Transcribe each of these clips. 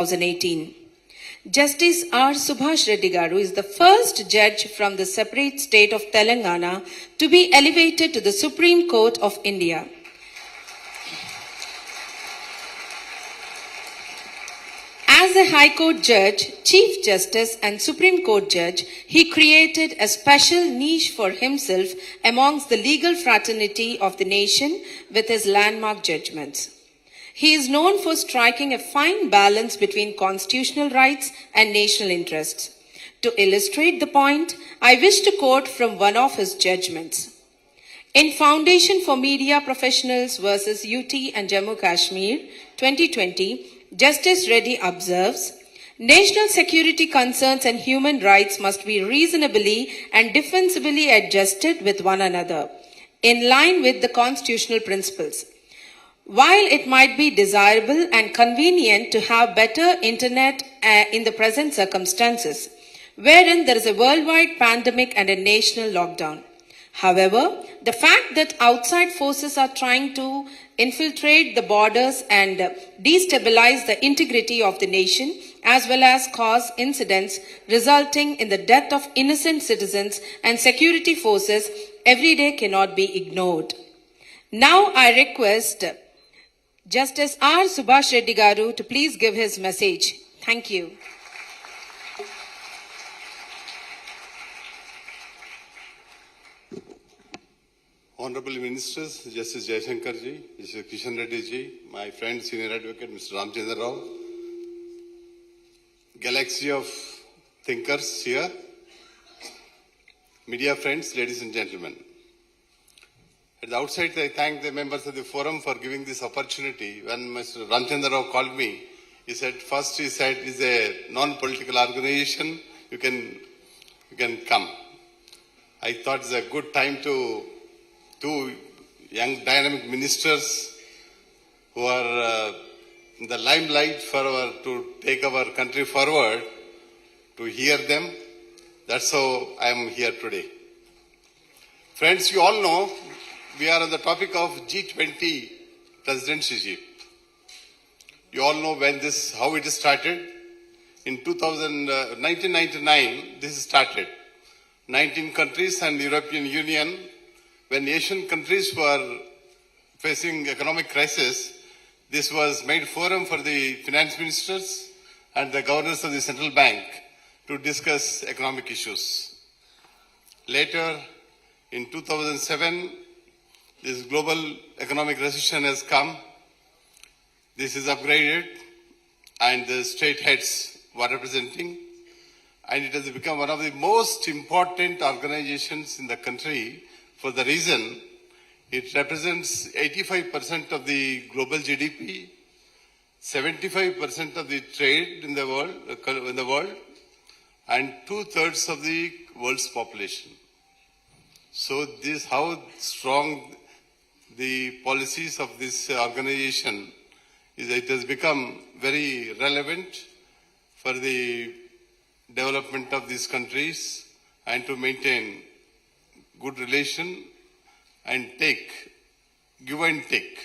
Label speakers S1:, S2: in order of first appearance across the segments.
S1: 2018. Justice R. Subhash Reddy Garu is the first judge from the separate state of Telangana to be elevated to the Supreme Court of India. As a High Court judge, Chief Justice and Supreme Court judge, he created a special niche for himself amongst the legal fraternity of the nation with his landmark judgments. He is known for striking a fine balance between constitutional rights and national interests. To illustrate the point, I wish to quote from one of his judgments. In Foundation for Media Professionals versus UT and Jammu Kashmir, 2020, Justice Reddy observes, national security concerns and human rights must be reasonably and defensibly adjusted with one another, in line with the constitutional principles. While it might be desirable and convenient to have better internet in the present circumstances, wherein there is a worldwide pandemic and a national lockdown. However, the fact that outside forces are trying to infiltrate the borders and destabilize the integrity of the nation, as well as cause incidents resulting in the death of innocent citizens and security forces every day cannot be ignored. Now I request Justice R. Subhash Reddy Garu to please give his message. Thank you.
S2: Honorable Ministers, Justice Jaishankar ji, Justice Kishan Reddy ji, my friend, Senior Advocate Mr. Ramchandra Rao, galaxy of thinkers here, media friends, ladies and gentlemen. At the outset, I thank the members of the forum for giving this opportunity. When Mr. Ramchandra Rao called me, he said, it's a non-political organization, you can come. I thought it's a good time to two young dynamic ministers who are in the limelight to take our country forward, to hear them. That's how I am here today. Friends, you all know we are on the topic of G20 presidency. You all know how it started. In 1999, this started. 19 countries and the European Union. When Asian countries were facing economic crisis, this was made forum for the finance ministers and the governors of the central bank to discuss economic issues. Later, in 2007, this global economic recession has come. This is upgraded and the state heads were representing, and it has become one of the most important organizations in the country for the reason it represents 85% of the global GDP, 75% of the trade in the world, and 2/3 of the world's population. So this how strong the policies of this organization is. It has become very relevant for the development of these countries and to maintain good relation and give and take.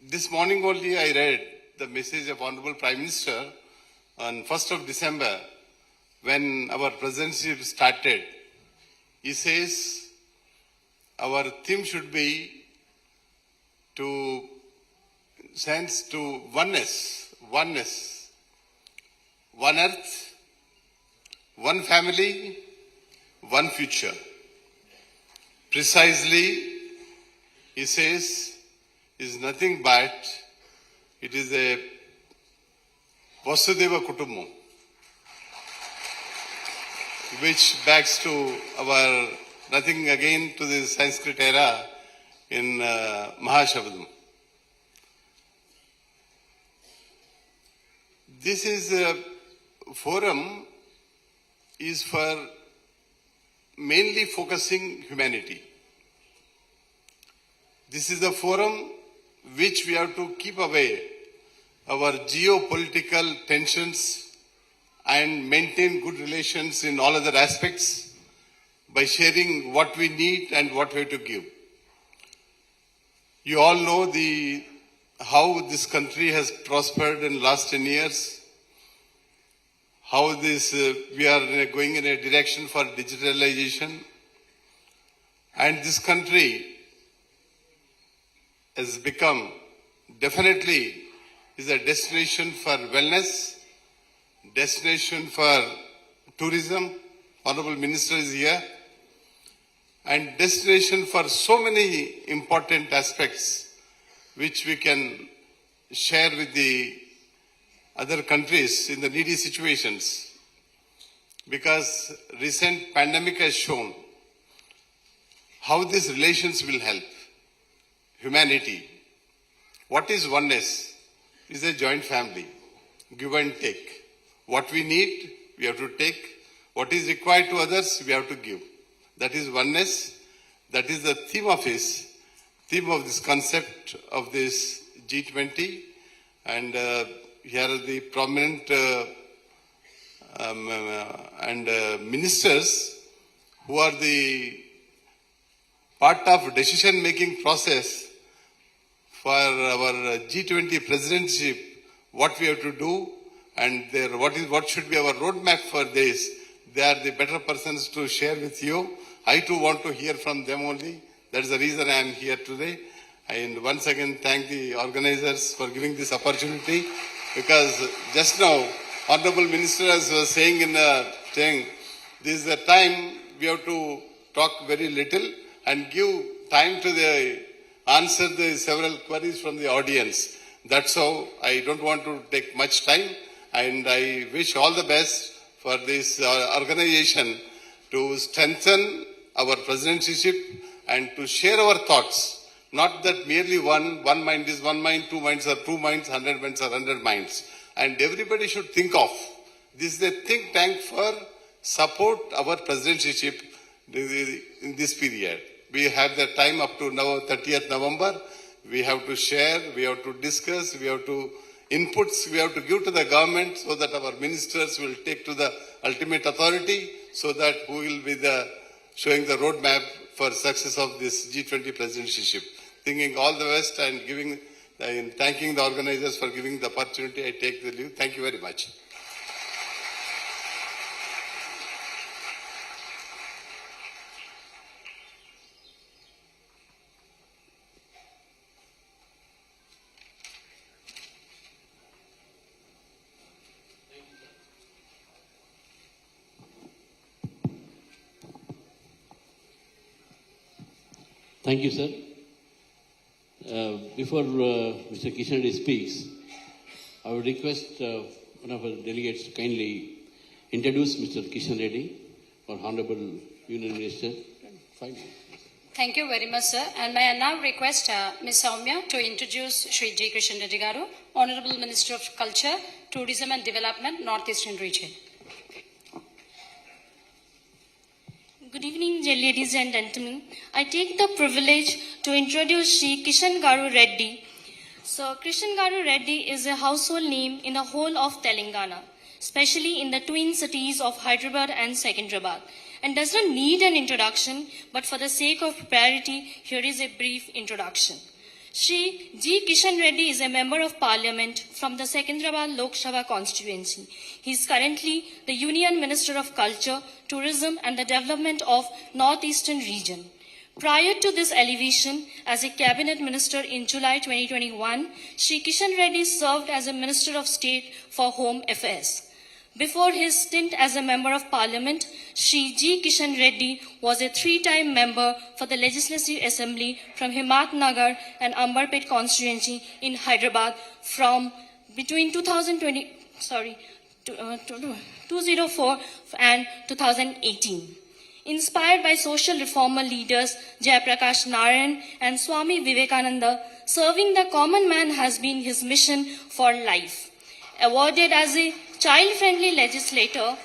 S2: This morning only I read the message of Honorable Prime Minister on 1st of December when our presidency started. He says our theme should be to oneness, one earth, one family, one future. Precisely, he says, is nothing but it is a Vasudeva Kutumbam, which backs to our nothing again to the Sanskrit era in Mahashabdam. This is a forum is for mainly focusing humanity. This is the forum which we have to keep away our geopolitical tensions and maintain good relations in all other aspects by sharing what we need and what we have to give. You all know the how this country has prospered in last 10 years, how we are going in a direction for digitalization, and this country has become definitely is a destination for wellness, destination for tourism. Honorable Minister is here, and destination for so many important aspects which we can share with the other countries in the needy situations. Because recent pandemic has shown how these relations will help humanity. What is oneness? It is a joint family, give and take. What we need, we have to take. What is required to others, we have to give. That is oneness. That is the theme of this concept of this G20. And here are the prominent ministers who are the part of decision-making process for our G20 presidency, what we have to do, and what should be our roadmap for this. They are the better persons to share with you. I too want to hear from them only. That is the reason I am here today. And once again, thank the organizers for giving this opportunity. Because just now, Honorable Minister was saying this is the time we have to talk very little and give time to answer the several queries from the audience. That's how I don't want to take much time, and I wish all the best for this organization to strengthen our presidencyship and to share our thoughts. Not that merely one mind is one mind, two minds are two minds, 100 minds are 100 minds. And everybody should think of. This is a think tank for support our presidencyship in this period. We have the time up to now 30th November. We have to share, we have to discuss, we have to inputs, we have to give to the government so that our ministers will take to the ultimate authority so that who will be showing the roadmap for success of this G20 presidencyship. Thinking all the best and thanking the organizers for giving the opportunity, I take the leave. Thank you very much.
S3: Thank you, sir. Before Mr. Kishan Reddy speaks, I would request one of our delegates to kindly introduce Mr. Kishan Reddy, our Honorable Union Minister.
S4: Thank you very much, sir. And may I now request Ms. Soumya to introduce Shri J. Kishan Reddy Garu, Honorable Minister of Culture, Tourism and Development, Northeastern Region.
S5: Good evening, ladies and gentlemen. I take the privilege to introduce Shri Kishan Garu Reddy. So, Kishan Garu Reddy is a household name in the whole of Telangana, especially in the twin cities of Hyderabad and Secunderabad, and does not need an introduction, but for the sake of propriety, here is a brief introduction. Shri G. Kishan Reddy is a Member of Parliament from the Secunderabad Lok Sabha constituency. He is currently the Union Minister of Culture, Tourism and the Development of Northeastern Region. Prior to this elevation as a Cabinet Minister in July 2021, Shri Kishan Reddy served as a Minister of State for Home Affairs. Before his stint as a Member of Parliament, Shri G. Kishan Reddy was a 3-time member for the Legislative Assembly from Himatnagar and Ambarpet constituency in Hyderabad from between 2004 and 2018. Inspired by social reformer leaders Jayaprakash Narayan and Swami Vivekananda, serving the common man has been his mission for life. Awarded as a child-friendly legislator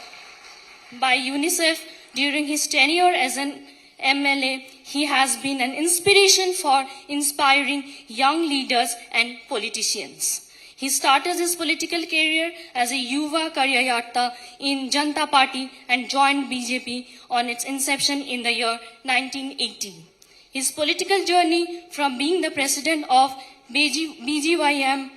S5: by UNICEF during his tenure as an MLA, he has been an inspiration for inspiring young leaders and politicians. He started his political career as a Yuva Karyayata in Janata Party and joined BJP on its inception in the year 1980. His political journey from being the president of BGYM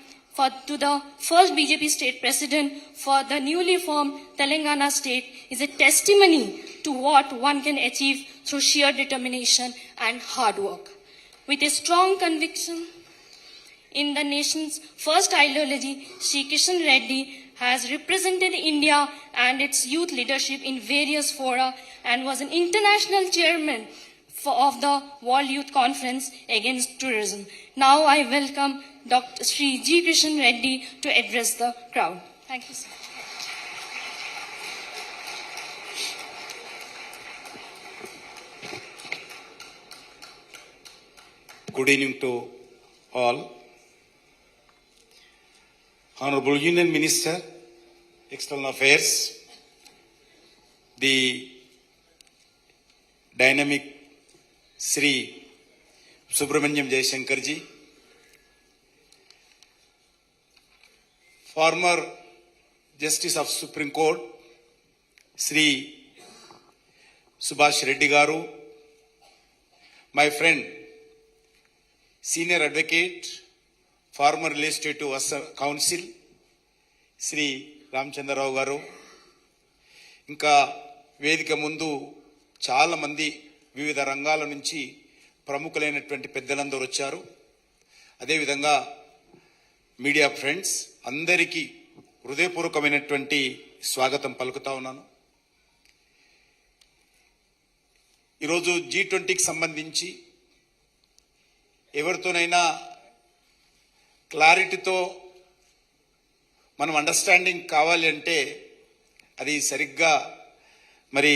S5: to the first BJP state president for the newly formed Telangana state is a testimony to what one can achieve through sheer determination and hard work. With a strong conviction in the nation's first ideology, Shri Kishan Reddy has represented India and its youth leadership in various fora and was an international chairman of the World Youth Conference Against Tourism. Now I welcome Dr. Shri G. Kishan Reddy to address the crowd. Thank you, sir.
S6: Good evening to all. Honorable Union Minister, External Affairs, the dynamic Sri Subramaniam Jaishankar ji, former Justice of Supreme Court, Sri Subhash Reddy Garu, my friend, Senior Advocate, former Legislative Council, Sri Ramchandra Rao Garu, ఇంకా వేదిక ముందు చాలా మంది వివిధ రంగాల నుంచి ప్రముఖులైనటువంటి పెద్దలందరూ వచ్చారు. అదేవిధంగా మీడియా ఫ్రెండ్స్ అందరికీ హృదయపూర్వకమైనటువంటి స్వాగతం పలుకుతా ఉన్నాను. ఈరోజు G20కి సంబంధించి ఎవరితోనైనా క్లారిటీతో మనం అండర్స్టాండింగ్ కావాలి అంటే అది సరిగ్గా మరి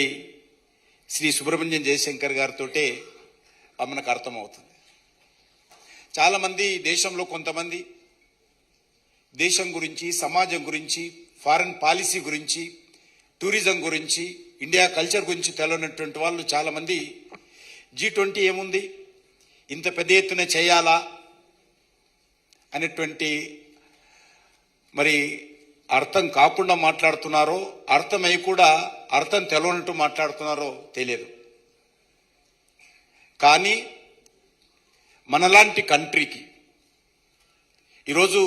S6: శ్రీ సుబ్రహ్మణ్యం జయశంకర్ గారితో మనకు అర్థమవుతుంది. చాలామంది దేశంలో కొంతమంది దేశం గురించి, సమాజం గురించి, ఫారెన్ పాలసీ గురించి, టూరిజం గురించి, ఇండియా కల్చర్ గురించి తెలియనటువంటి వాళ్ళు చాలామంది G20 ఏముంది, ఇంత పెద్ద ఎత్తున చేయాలా అనేటువంటి మరి అర్థం కాకుండా మాట్లాడుతున్నారో, అర్థమై కూడా అర్థం తెలవనట్టు మాట్లాడుతున్నారో తెలియదు. కానీ మనలాంటి కంట్రీకి, ఈరోజు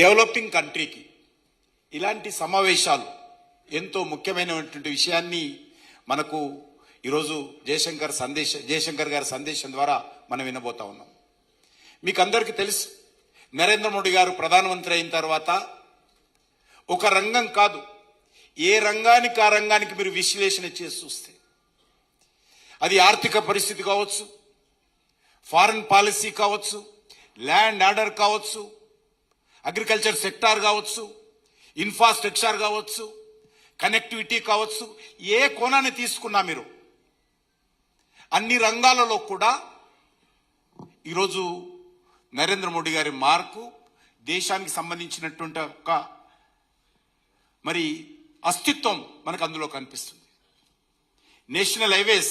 S6: డెవలపింగ్ కంట్రీకి ఇలాంటి సమావేశాలు ఎంతో ముఖ్యమైనటువంటి విషయాన్ని మనకు ఈరోజు జయశంకర్ గారి సందేశం ద్వారా మనం వినబోతా ఉన్నాం. మీకు అందరికీ తెలుసు, నరేంద్ర మోడీ గారు ప్రధానమంత్రి అయిన తర్వాత ఒక రంగం కాదు, ఏ రంగానికి ఆ రంగానికి మీరు విశ్లేషణ చేసి చూస్తే అది ఆర్థిక పరిస్థితి కావచ్చు, ఫారెన్ పాలసీ కావచ్చు, ల్యాండ్ ఆర్డర్ కావచ్చు, అగ్రికల్చర్ సెక్టార్ కావచ్చు, ఇన్ఫ్రాస్ట్రక్చర్ కావచ్చు, కనెక్టివిటీ కావచ్చు, ఏ కోణాన్ని తీసుకున్నా మీరు అన్ని రంగాలలో కూడా ఈరోజు నరేంద్ర మోడీ గారి మార్కు, దేశానికి సంబంధించినటువంటి ఒక మరి అస్తిత్వం మనకు అందులో కనిపిస్తుంది. నేషనల్ హైవేస్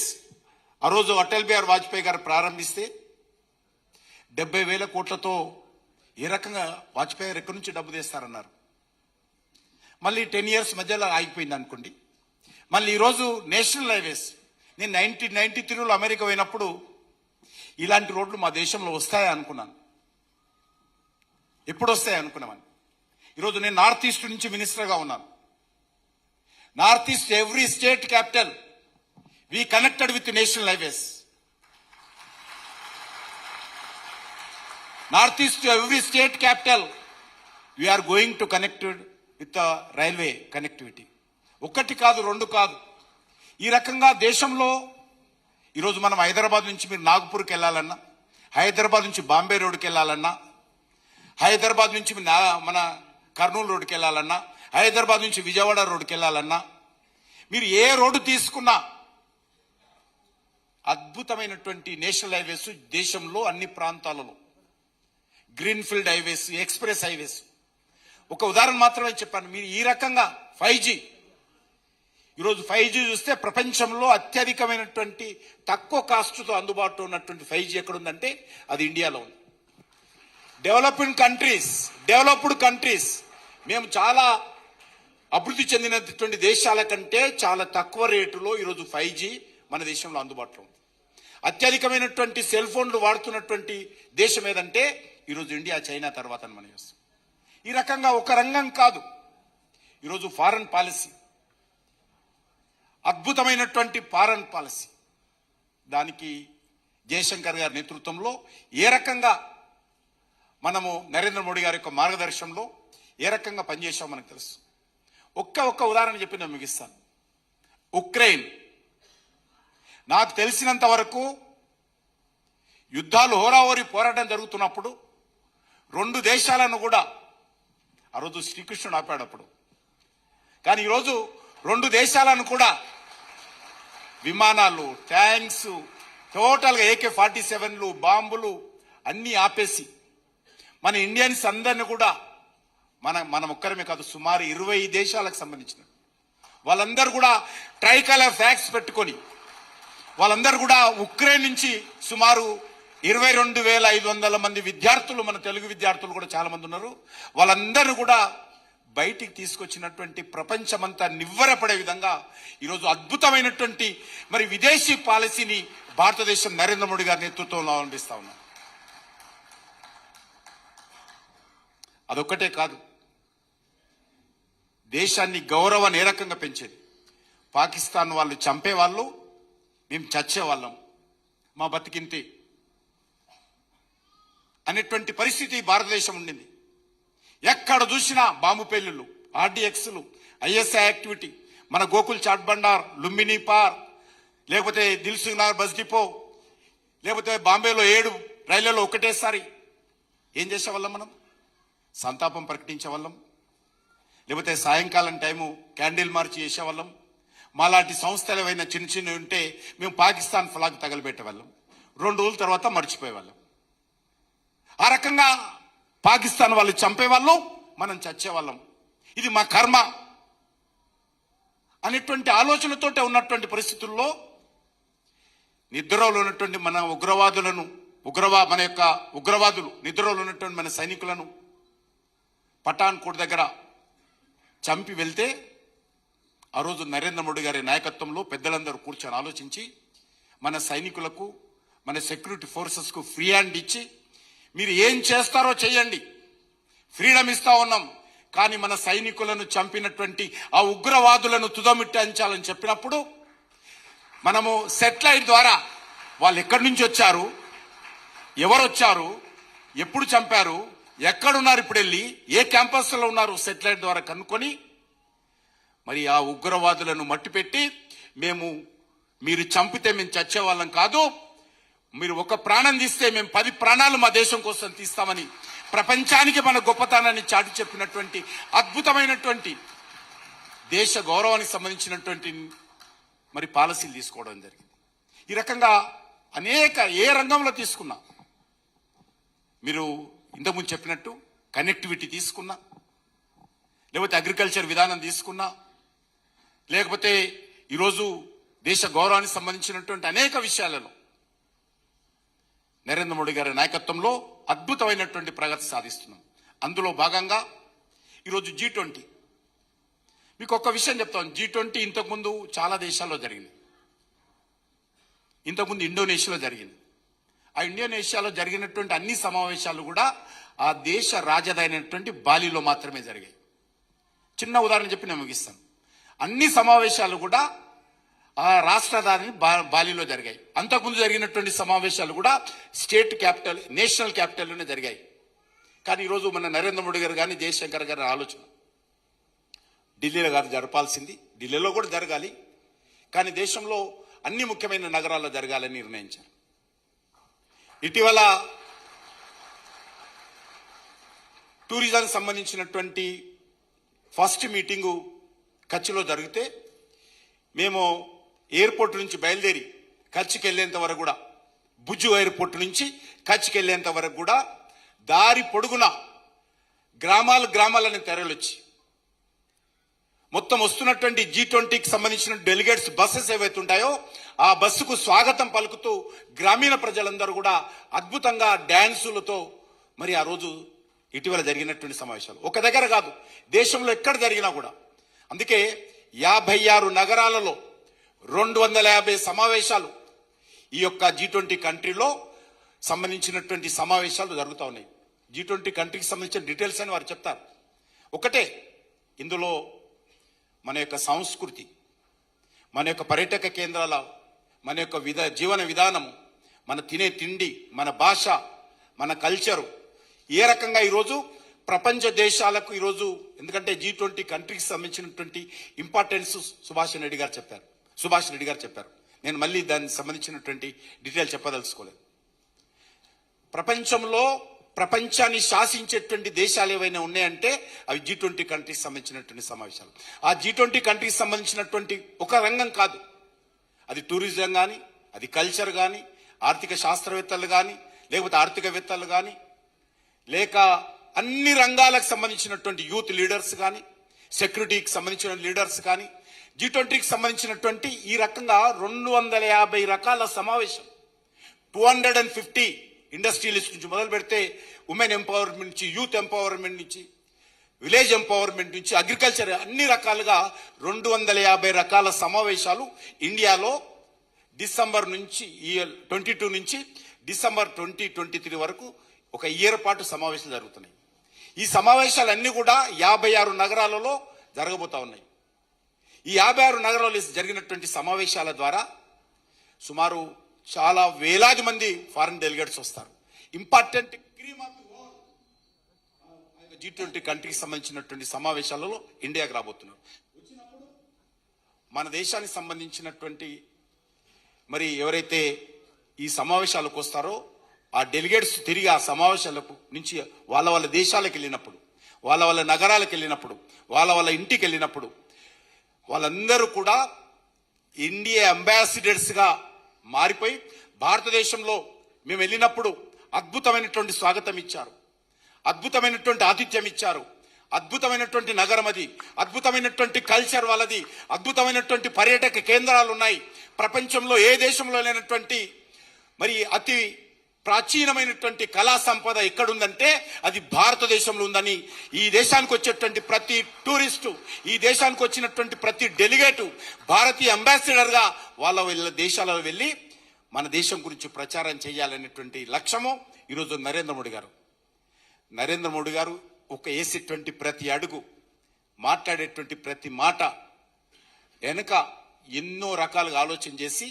S6: ఆ రోజు అటల్ బిహారీ వాజ్పేయి గారు ప్రారంభిస్తే 70,000 కోట్లతో ఏ రకంగా వాజ్పేయి గారు ఎక్కడి నుంచి డబ్బు తెస్తారన్నారు. మళ్ళీ 10 years మధ్యలో ఆగిపోయింది అనుకోండి. మళ్ళీ ఈరోజు నేషనల్ హైవేస్, నేను 1993లో అమెరికా పోయినప్పుడు ఇలాంటి రోడ్లు మా దేశంలో వస్తాయా అనుకున్నాను. ఎప్పుడు వస్తాయి అనుకున్నామని. ఈరోజు నేను నార్త్ ఈస్ట్ నుంచి మినిస్టర్గా ఉన్నాను. North east every state capital we connected with the national highways. Northeast to every state capital, we are going to connect with the railway connectivity. ఒకటి కాదు, రెండు కాదు, ఈ రకంగా దేశంలో ఈరోజు మనం హైదరాబాద్ నుంచి మీరు నాగపూర్కి వెళ్ళాలన్నా, హైదరాబాద్ నుంచి బాంబే రోడ్డుకి వెళ్ళాలన్నా, హైదరాబాద్ నుంచి మన కర్నూలు రోడ్డుకి వెళ్ళాలన్నా, హైదరాబాద్ నుంచి విజయవాడ రోడ్డుకి వెళ్ళాలన్నా, మీరు ఏ రోడ్డు తీసుకున్నా అద్భుతమైనటువంటి నేషనల్ హైవేస్ దేశంలో అన్ని ప్రాంతాలలో, green field highways, express highways. ఒక ఉదాహరణ మాత్రమే చెప్పాను. మీరు ఈ రకంగా 5G, ఈరోజు 5G చూస్తే ప్రపంచంలో అత్యధికమైనటువంటి తక్కువ కాస్ట్తో అందుబాటులో ఉన్నటువంటి 5G ఎక్కడుందంటే అది ఇండియాలో ఉంది. డెవలప్డ్ కంట్రీస్ మేము చాలా అభివృద్ధి చెందినటువంటి దేశాల కంటే చాలా తక్కువ రేటులో ఈరోజు 5G మన దేశంలో అందుబాటులో ఉంది. అత్యధికమైనటువంటి సెల్ ఫోన్లు వాడుతున్నటువంటి దేశం ఏదంటే ఈరోజు ఇండియా చైనా తర్వాత మనం చేస్తాం. ఈ రకంగా ఒక రంగం కాదు, ఈరోజు ఫారెన్ పాలసీ, అద్భుతమైనటువంటి ఫారెన్ పాలసీ, దానికి జయశంకర్ గారి నేతృత్వంలో ఏ రకంగా మనము నరేంద్ర మోడీ గారి యొక్క మార్గదర్శనంలో ఏ రకంగా పనిచేసామో మనకు తెలుసు. ఒక్క ఉదాహరణ చెప్పి నేను ముగిస్తాను. ఉక్రెయిన్, నాకు తెలిసినంత వరకు యుద్ధాలు హోరాహోరీ పోరాటం జరుగుతున్నప్పుడు 2 దేశాలను కూడా ఆ రోజు శ్రీకృష్ణుడు ఆపాడు అప్పుడు. కానీ ఈరోజు 2 దేశాలను కూడా విమానాలు, ట్యాంక్స్, టోటల్గా AK-47లు, బాంబులు అన్నీ ఆపేసి మన ఇండియన్స్ అందరిని కూడా మనం ఒక్కరమే కాదు, సుమారు 20 దేశాలకు సంబంధించిన వాళ్ళందరూ కూడా ట్రైకలర్ ఫ్లాగ్స్ పెట్టుకొని వాళ్ళందరూ కూడా ఉక్రెయిన్ నుంచి సుమారు 22,500 మంది విద్యార్థులు, మన తెలుగు విద్యార్థులు కూడా చాలా మంది ఉన్నారు, వాళ్ళందరూ కూడా బయటికి తీసుకొచ్చినటువంటి ప్రపంచమంతా నివ్వరపడే విధంగా ఈరోజు అద్భుతమైనటువంటి మరి విదేశీ పాలసీని భారతదేశం నరేంద్ర మోడీ గారి నేతృత్వంలో అవలంబిస్తా ఉన్నాం. అదొక్కటే కాదు, దేశాన్ని గౌరవాన్ని ఏ రకంగా పెంచేది. పాకిస్తాన్ వాళ్ళు చంపేవాళ్ళు, మేము చచ్చేవాళ్ళం, మా బతికింతే అనేటువంటి పరిస్థితి భారతదేశం ఉండింది. ఎక్కడ చూసినా బాంబు పేలుళ్ళు, RDXలు, ISI యాక్టివిటీ, మన గోకుల్ చాట్ బండార్, లుంబిని పార్క్, లేకపోతే దిల్సుఖ్ నగర్ బస్ డిపో, లేకపోతే బాంబేలో 7 రైళ్లలో ఒకటేసారి ఏం చేసేవాళ్ళం మనం? సంతాపం ప్రకటించేవాళ్ళం, లేకపోతే సాయంకాలం టైము క్యాండిల్ మార్చ్ చేసేవాళ్ళం. మాలాంటి సంస్థలు ఏవైనా చిన్న ఉంటే మేము పాకిస్తాన్ ఫ్లాగ్ తగలబెట్టేవాళ్ళం, 2 రోజుల తర్వాత మర్చిపోయేవాళ్ళం. ఆ రకంగా పాకిస్తాన్ వాళ్ళు చంపేవాళ్ళు, మనం చచ్చేవాళ్ళం. ఇది మా కర్మ అనేటువంటి ఆలోచనతోటే ఉన్నటువంటి పరిస్థితుల్లో నిద్రలో ఉన్నటువంటి మన ఉగ్రవాదులను మన యొక్క ఉగ్రవాదులు నిద్రలో ఉన్నటువంటి మన సైనికులను పఠాన్ కోట్ దగ్గర చంపి వెళ్తే ఆ రోజు నరేంద్ర మోడీ గారి నాయకత్వంలో పెద్దలందరూ కూర్చొని ఆలోచించి మన సైనికులకు, మన సెక్యూరిటీ ఫోర్సెస్కు ఫ్రీ హ్యాండ్ ఇచ్చి మీరు ఏం చేస్తారో చేయండి, ఫ్రీడమ్ ఇస్తా ఉన్నాం, కానీ మన సైనికులను చంపినటువంటి ఆ ఉగ్రవాదులను తుదముట్టించాలని చెప్పినప్పుడు మనము సెటిలైట్ ద్వారా వాళ్ళు ఎక్కడి నుంచి వచ్చారు, ఎవరు వచ్చారు, ఎప్పుడు చంపారు, ఎక్కడున్నారు, ఇప్పుడు వెళ్ళి ఏ క్యాంపస్లో ఉన్నారు, సెటిలైట్ ద్వారా కనుక్కొని మరి ఆ ఉగ్రవాదులను మట్టిపెట్టి మీరు చంపితే మేము చచ్చేవాళ్ళం కాదు, మీరు 1 ప్రాణం తీస్తే మేము 10 ప్రాణాలు మా దేశం కోసం తీస్తామని ప్రపంచానికి మన గొప్పతనాన్ని చాటి చెప్పినటువంటి అద్భుతమైనటువంటి దేశ గౌరవానికి సంబంధించినటువంటి మరి పాలసీలు తీసుకోవడం జరిగింది. ఈ రకంగా ఏ రంగంలో తీసుకున్నా, మీరు ఇంతకుముందు చెప్పినట్టు కనెక్టివిటీ తీసుకున్నా, లేకపోతే అగ్రికల్చర్ విధానం తీసుకున్నా, లేకపోతే ఈరోజు దేశ గౌరవానికి సంబంధించినటువంటి అనేక విషయాలలో నరేంద్ర మోడీ గారి నాయకత్వంలో అద్భుతమైనటువంటి ప్రగతి సాధిస్తున్నాం. అందులో భాగంగా ఈరోజు G20, మీకు ఒక్క విషయం చెప్తాను. G20 ఇంతకుముందు చాలా దేశాల్లో జరిగింది. ఇంతకుముందు ఇండోనేషియాలో జరిగింది. ఆ ఇండోనేషియాలో జరిగినటువంటి అన్ని సమావేశాలు కూడా ఆ దేశ రాజధాని బాలిలో మాత్రమే జరిగాయి. చిన్న ఉదాహరణ చెప్పి నేను ముగిస్తాను. అన్ని సమావేశాలు కూడా ఆ రాష్ట్రధాని బాలిలో జరిగాయి. అంతకుముందు జరిగినటువంటి సమావేశాలు కూడా స్టేట్ క్యాపిటల్, నేషనల్ క్యాపిటల్లోనే జరిగాయి. కానీ ఈరోజు మన నరేంద్ర మోడీ గారు కానీ జయశంకర్ గారి ఆలోచన ఢిల్లీలో గారు జరపాల్సింది, ఢిల్లీలో కూడా జరగాలి, కానీ దేశంలో అన్ని ముఖ్యమైన నగరాల్లో జరగాలని నిర్ణయించారు. ఇటీవల టూరిజానికి సంబంధించినటువంటి ఫస్ట్ మీటింగు కచ్లో జరిగితే మేము ఎయిర్పోర్ట్ నుంచి బయలుదేరి కచ్కి వెళ్ళేంత వరకు కూడా, భుజ్ ఎయిర్పోర్ట్ నుంచి కచ్కి వెళ్ళేంత వరకు కూడా దారి పొడుగున గ్రామాలని తెరలొచ్చి మొత్తం వస్తున్నటువంటి G20కి సంబంధించిన డెలిగేట్స్ బస్సెస్ ఏవైతే ఉంటాయో ఆ బస్సుకు స్వాగతం పలుకుతూ గ్రామీణ ప్రజలందరూ కూడా అద్భుతంగా డ్యాన్సులతో మరి ఆ రోజు ఇటీవల జరిగినటువంటి సమావేశాలు ఒక దగ్గర కాదు, దేశంలో ఎక్కడ జరిగినా కూడా. అందుకే 56 నగరాలలో 250 సమావేశాలు ఈ యొక్క G20 కంట్రీలో సంబంధించినటువంటి సమావేశాలు జరుగుతూ ఉన్నాయి. G20 కంట్రీకి సంబంధించిన డీటెయిల్స్ అని వారు చెప్తారు. ఒకటే, ఇందులో మన యొక్క సంస్కృతి, మన యొక్క పర్యాటక కేంద్రాల, మన యొక్క జీవన విధానము, మన తినే తిండి, మన భాష, మన కల్చరు ఏ రకంగా ఈరోజు ప్రపంచ దేశాలకు ఈరోజు, ఎందుకంటే G20 కంట్రీకి సంబంధించినటువంటి ఇంపార్టెన్స్ సుభాష్ రెడ్డి గారు చెప్పారు. నేను మళ్ళీ దానికి సంబంధించినటువంటి డీటెయిల్ చెప్పదలుచుకోలేదు. ప్రపంచాన్ని శాసించేటువంటి దేశాలు ఏవైనా ఉన్నాయంటే అవి G20 కంట్రీకి సంబంధించినటువంటి సమావేశాలు. ఆ G20 కంట్రీకి సంబంధించినటువంటి ఒక రంగం కాదు, అది టూరిజం కానీ, అది కల్చర్ కానీ, ఆర్థిక శాస్త్రవేత్తలు కానీ, లేకపోతే ఆర్థికవేత్తలు కానీ, లేక అన్ని రంగాలకు సంబంధించినటువంటి యూత్ లీడర్స్ కానీ, సెక్యూరిటీకి సంబంధించిన లీడర్స్ కానీ, G20కి సంబంధించినటువంటి ఈ రకంగా 250 రకాల సమావేశం, 250 ఇండస్ట్రియలిస్ట్ నుంచి మొదలు పెడితే ఉమెన్ ఎంపవర్మెంట్ నుంచి, యూత్ ఎంపవర్మెంట్ నుంచి, విలేజ్ ఎంపవర్మెంట్ నుంచి, అగ్రికల్చర్, అన్ని రకాలుగా 250 రకాల సమావేశాలు ఇండియాలో డిసెంబర్ నుంచి 22 నుంచి డిసెంబర్ 2023 వరకు ఒక ఇయర్ పాటు సమావేశాలు జరుగుతున్నాయి. ఈ సమావేశాలన్నీ కూడా 56 నగరాలలో జరగబోతా ఉన్నాయి. ఈ 56 నగరాల్లో జరిగినటువంటి సమావేశాల ద్వారా సుమారు చాలా వేలాది మంది ఫారిన్ డెలిగేట్స్ వస్తారు. Important cream of the world G20 కంట్రీకి సంబంధించినటువంటి సమావేశాలలో ఇండియాకి రాబోతున్నారు. వచ్చినప్పుడు మన దేశానికి సంబంధించినటువంటి మరి ఎవరైతే ఈ సమావేశాలకు వస్తారో ఆ డెలిగేట్స్ తిరిగి ఆ సమావేశాలకు నుంచి వాళ్ళ దేశాలకు వెళ్ళినప్పుడు, వాళ్ళ నగరాలకు వెళ్ళినప్పుడు, వాళ్ళ ఇంటికి వెళ్ళినప్పుడు వాళ్ళందరూ కూడా ఇండియా అంబాసిడర్స్గా మారిపోయి భారతదేశంలో మేము వెళ్ళినప్పుడు అద్భుతమైనటువంటి స్వాగతం ఇచ్చారు, అద్భుతమైనటువంటి ఆతిథ్యం ఇచ్చారు, అద్భుతమైనటువంటి నగరం అది, అద్భుతమైనటువంటి కల్చర్ వాళ్ళది, అద్భుతమైనటువంటి పర్యాటక కేంద్రాలు ఉన్నాయి. ప్రపంచంలో ఏ దేశంలో లేనటువంటి మరి అతి ప్రాచీనమైనటువంటి కళా సంపద ఎక్కడుందంటే అది భారతదేశంలో ఉందని ఈ దేశానికి వచ్చేటువంటి ప్రతి టూరిస్టు, ఈ దేశానికి వచ్చినటువంటి ప్రతి డెలిగేటు భారతీయ అంబాసిడర్గా వాళ్ళ దేశాలలో వెళ్ళి మన దేశం గురించి ప్రచారం చేయాలనేటువంటి లక్ష్యము ఈరోజు నరేంద్ర మోడీ గారు ఒక వేసేటువంటి ప్రతి అడుగు, మాట్లాడేటువంటి ప్రతి మాట వెనుక ఎన్నో రకాలుగా ఆలోచన చేసి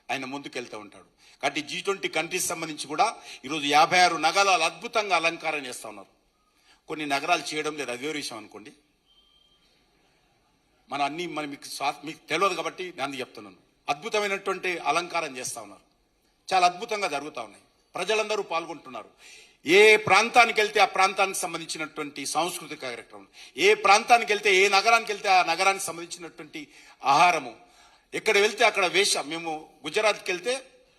S6: ఆయన ముందుకెళ్తూ ఉంటాడు. కాబట్టి G20 కంట్రీస్ సంబంధించి కూడా ఈరోజు 56 నగరాలు అద్భుతంగా అలంకారం చేస్తూ ఉన్నారు. కొన్ని నగరాలు చేయడం లేదు, అదే విషయం అనుకోండి. మీకు తెలియదు కాబట్టి నేను చెప్తున్నాను. అద్భుతమైనటువంటి అలంకారం చేస్తూ ఉన్నారు, చాలా అద్భుతంగా జరుగుతూ ఉన్నాయి. ప్రజలందరూ పాల్గొంటున్నారు. ఏ ప్రాంతానికి వెళ్తే ఆ ప్రాంతానికి సంబంధించినటువంటి సాంస్కృతిక కార్యక్రమం, ఏ ప్రాంతానికి వెళ్తే, ఏ నగరానికి వెళ్తే ఆ నగరానికి సంబంధించినటువంటి ఆహారము, ఎక్కడ వెళ్తే అక్కడ వేషం. మేము గుజరాత్కి వెళ్తే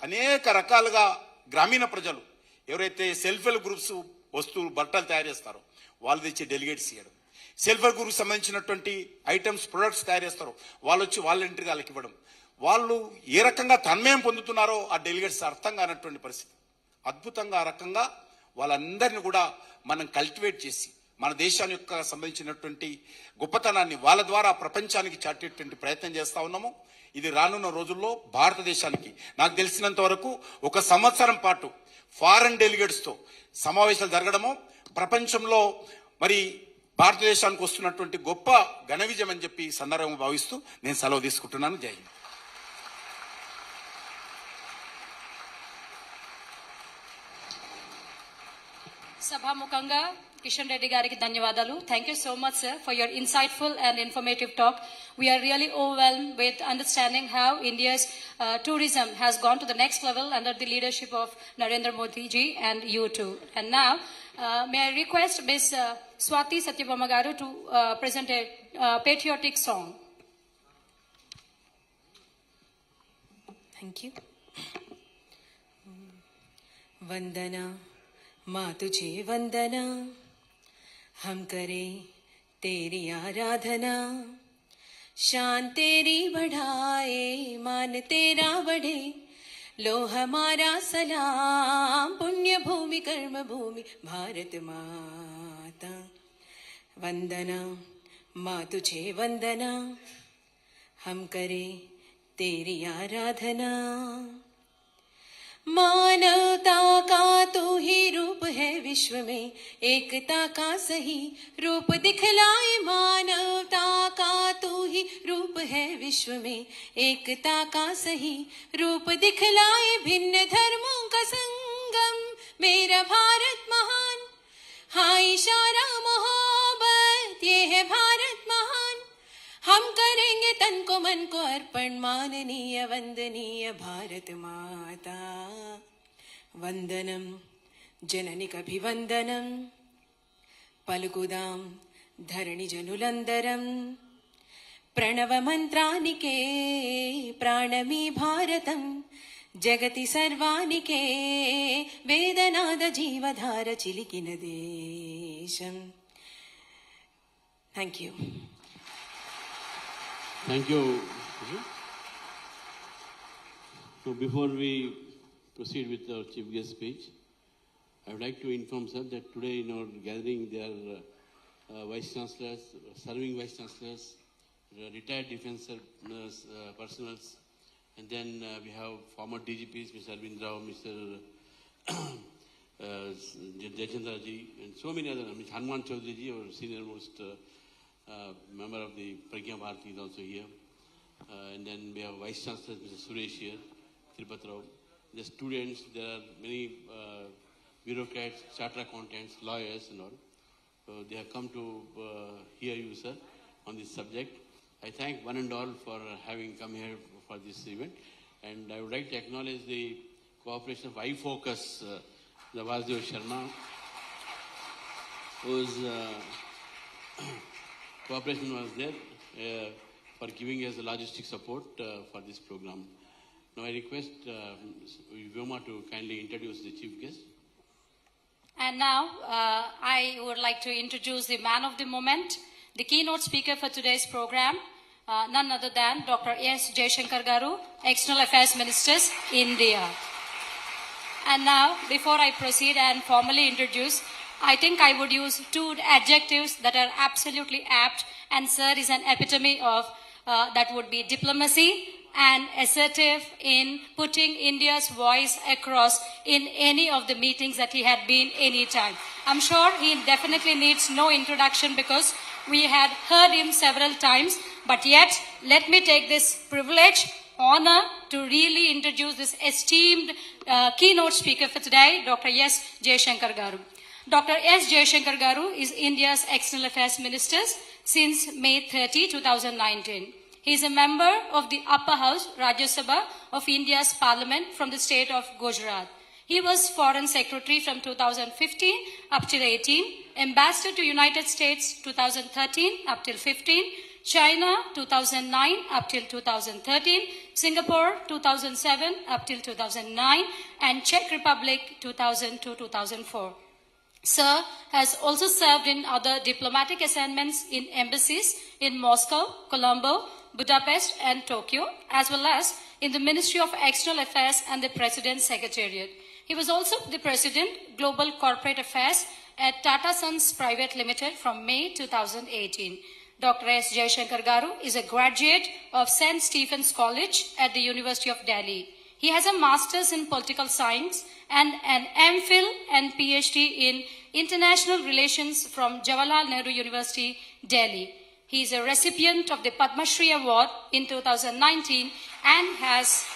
S6: అనేక రకాలుగా గ్రామీణ ప్రజలు ఎవరైతే సెల్ఫ్ హెల్ప్ గ్రూప్స్ వస్తువులు, బట్టలు తయారు చేస్తారో వాళ్ళు తెచ్చి డెలిగేట్స్ ఇవ్వడం, సెల్ఫ్ హెల్ప్ గ్రూప్ సంబంధించినటువంటి ఐటమ్స్, ప్రొడక్ట్స్ తయారు చేస్తారో వాళ్ళు వచ్చి వాలంటరీగా వాళ్ళకి ఇవ్వడం. వాళ్ళు ఏ రకంగా తన్మయం పొందుతున్నారో ఆ డెలిగేట్స్ అర్థం కానటువంటి పరిస్థితి. అద్భుతంగా ఆ రకంగా వాళ్ళందరినీ కూడా మనం కల్టివేట్ చేసి మన దేశాన్ని యొక్క సంబంధించినటువంటి గొప్పతనాన్ని వాళ్ళ ద్వారా ప్రపంచానికి చాటేటువంటి ప్రయత్నం చేస్తా ఉన్నాము. ఇది రానున్న రోజుల్లో భారతదేశానికి నాకు తెలిసినంత వరకు 1 సంవత్సరం పాటు ఫారెన్ డెలిగేట్స్తో సమావేశాలు జరగడము ప్రపంచంలో మరి భారతదేశానికి వస్తున్నటువంటి గొప్ప ఘన విజయం అని చెప్పి సందర్భం భావిస్తూ నేను సెలవు తీసుకుంటున్నాను. జై హింద్.
S4: సభాముఖంగా కిషన్ రెడ్డి గారికి ధన్యవాదాలు. Thank you so much sir for your insightful and informative talk. We are really overwhelmed with understanding how India's tourism has gone to the next level under the leadership of Narendra Modi ji and you too. And now may I request Ms. Swati Satyabama garu to present a patriotic song.
S1: Thank you. Vandana माँ तुझे वंदना, हम करें तेरी आराधना, शान तेरी बढ़ाए, मान तेरा बढ़े, लो हमारा सलाम, पुण्य भूमि कर्म भूमि भारत माता। वंदना माँ तुझे वंदना, हम करें तेरी आराधना, मानवता का तू ही रूप है विश्व में, एकता का सही रूप दिखलाए। मानवता का तू ही रूप है विश्व में, एकता का सही रूप दिखलाए। भिन्न धर्मों का संगम मेरा भारत महान, हाँ इशारा मोहब्बत ये है भारत महान। हम करेंगे तन को मन को अर्पण, माननीय वंदनीय भारत माता। वंदनम जननी कभिवंदनम, पलकुदाम धरणि जनुलंदरम। प्रणव मंत्रानिके प्राणमी भारतम, जगति सर्वानिके वेदनाद जीवधार चिलिकिन देशम। Thank you.
S3: Thank you. So before we proceed with our chief guest speech, I would like to inform sir that today in our gathering there are vice chancellors, serving vice chancellors, retired defense personnel, and then we have former DGPs, Mr. Arvind Rao, Mr. Jaishankar ji, and so many other. Mr. Hanuman Chaudhary ji, our senior most member of the Pragya Bharati is also here. And then we have Vice Chancellor, Mr. Suresh here, Tirupati Rao. The students, there are many bureaucrats, chartered accountants, lawyers and all. So they have come to hear you, sir, on this subject. I thank one and all for having come here for this event. And I would like to acknowledge the cooperation of iFocus, Vasdev Sharma, whose cooperation was there for giving us the logistic support for this program. Now I request Vyoma to kindly introduce the chief guest.
S4: And now I would like to introduce the man of the moment, the keynote speaker for today's program, none other than Dr. S. Jaishankar Garu, External Affairs Minister, India. And now, before I proceed and formally introduce, I think I would use two adjectives that are absolutely apt, and sir is an epitome of that would be diplomacy and assertive in putting India's voice across in any of the meetings that he had been any time. I'm sure he definitely needs no introduction because we had heard him several times, but yet let me take this privilege, honor to really introduce this esteemed keynote speaker for today, Dr. S. Jaishankar Garu. Dr. S. Jaishankar Garu is India's External Affairs Minister since May 30, 2019. He is a member of the Upper House, Rajya Sabha of India's Parliament from the state of Gujarat. He was Foreign Secretary from 2015 up till 18, Ambassador to United States 2013 up till 15, China 2009 up till 2013, Singapore 2007 up till 2009, and Czech Republic 2000 to 2004. Sir has also served in other diplomatic assignments in embassies in Moscow, Colombo, Budapest and Tokyo, as well as in the Ministry of External Affairs and the President's Secretariat. He was also the President, Global Corporate Affairs at Tata Sons Private Limited from May 2018. Dr. S. Jaishankar Garu is a graduate of St. Stephen's College at the University of Delhi. He has a Master's in Political Science and an MPhil and PhD in International Relations from Jawaharlal Nehru University, Delhi. He is a recipient of the Padma Shri Award in 2019 and has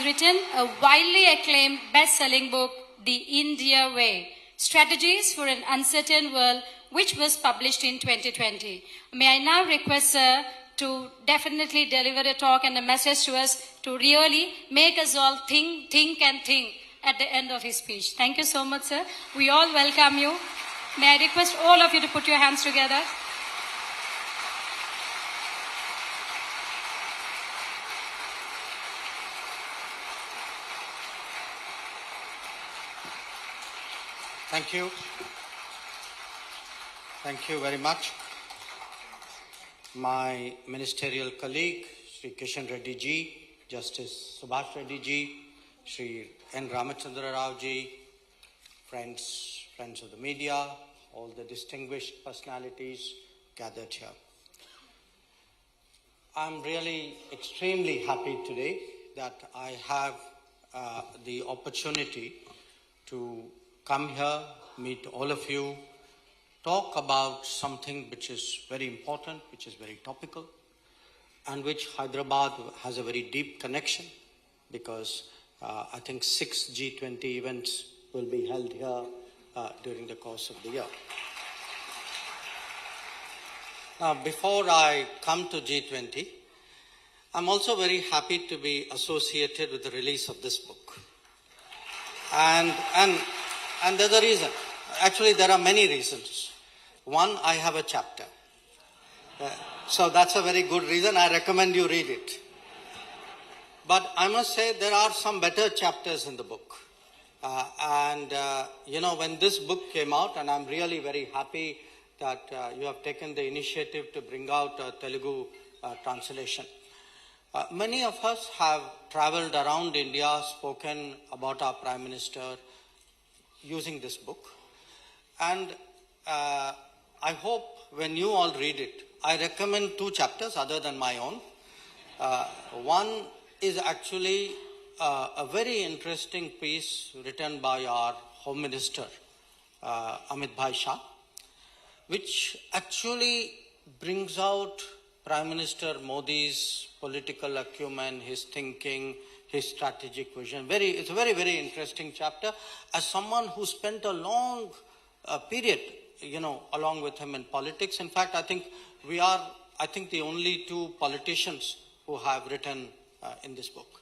S4: written a widely acclaimed best-selling book, The India Way, Strategies for an Uncertain World, which was published in 2020. May I now request Sir to definitely deliver a talk and a message to us to really make us all think at the end of his speech. Thank you so much, sir. We all welcome you. May I request all of you to put your hands together.
S7: Thank you. Thank you very much. My ministerial colleague, Sri Kishan Reddy ji, Justice Subhash Reddy ji, Sri N. Ramachandra Rao ji, friends of the media, all the distinguished personalities gathered here. I'm really extremely happy today that I have the opportunity to come here, meet all of you, talk about something which is very important, which is very topical, and which Hyderabad has a very deep connection, because I think 6 G20 events will be held here during the course of the year. Now, before I come to G20, I'm also very happy to be associated with the release of this book. And there's a reason. Actually, there are many reasons. One, I have a chapter. So that's a very good reason. I recommend you read it. But I must say there are some better chapters in the book. When this book came out, and I'm really very happy that you have taken the initiative to bring out a Telugu translation. Many of us have traveled around India, spoken about our Prime Minister using this book. And I hope when you all read it, I recommend 2 chapters other than my own. One is actually a very interesting piece written by our Home Minister, Amit Bhai Shah, which actually brings out Prime Minister Modi's political acumen, his thinking, his strategic vision. It's a very, very interesting chapter. As someone who spent a long period, along with him in politics. In fact, I think we are, the only 2 politicians who have written in this book.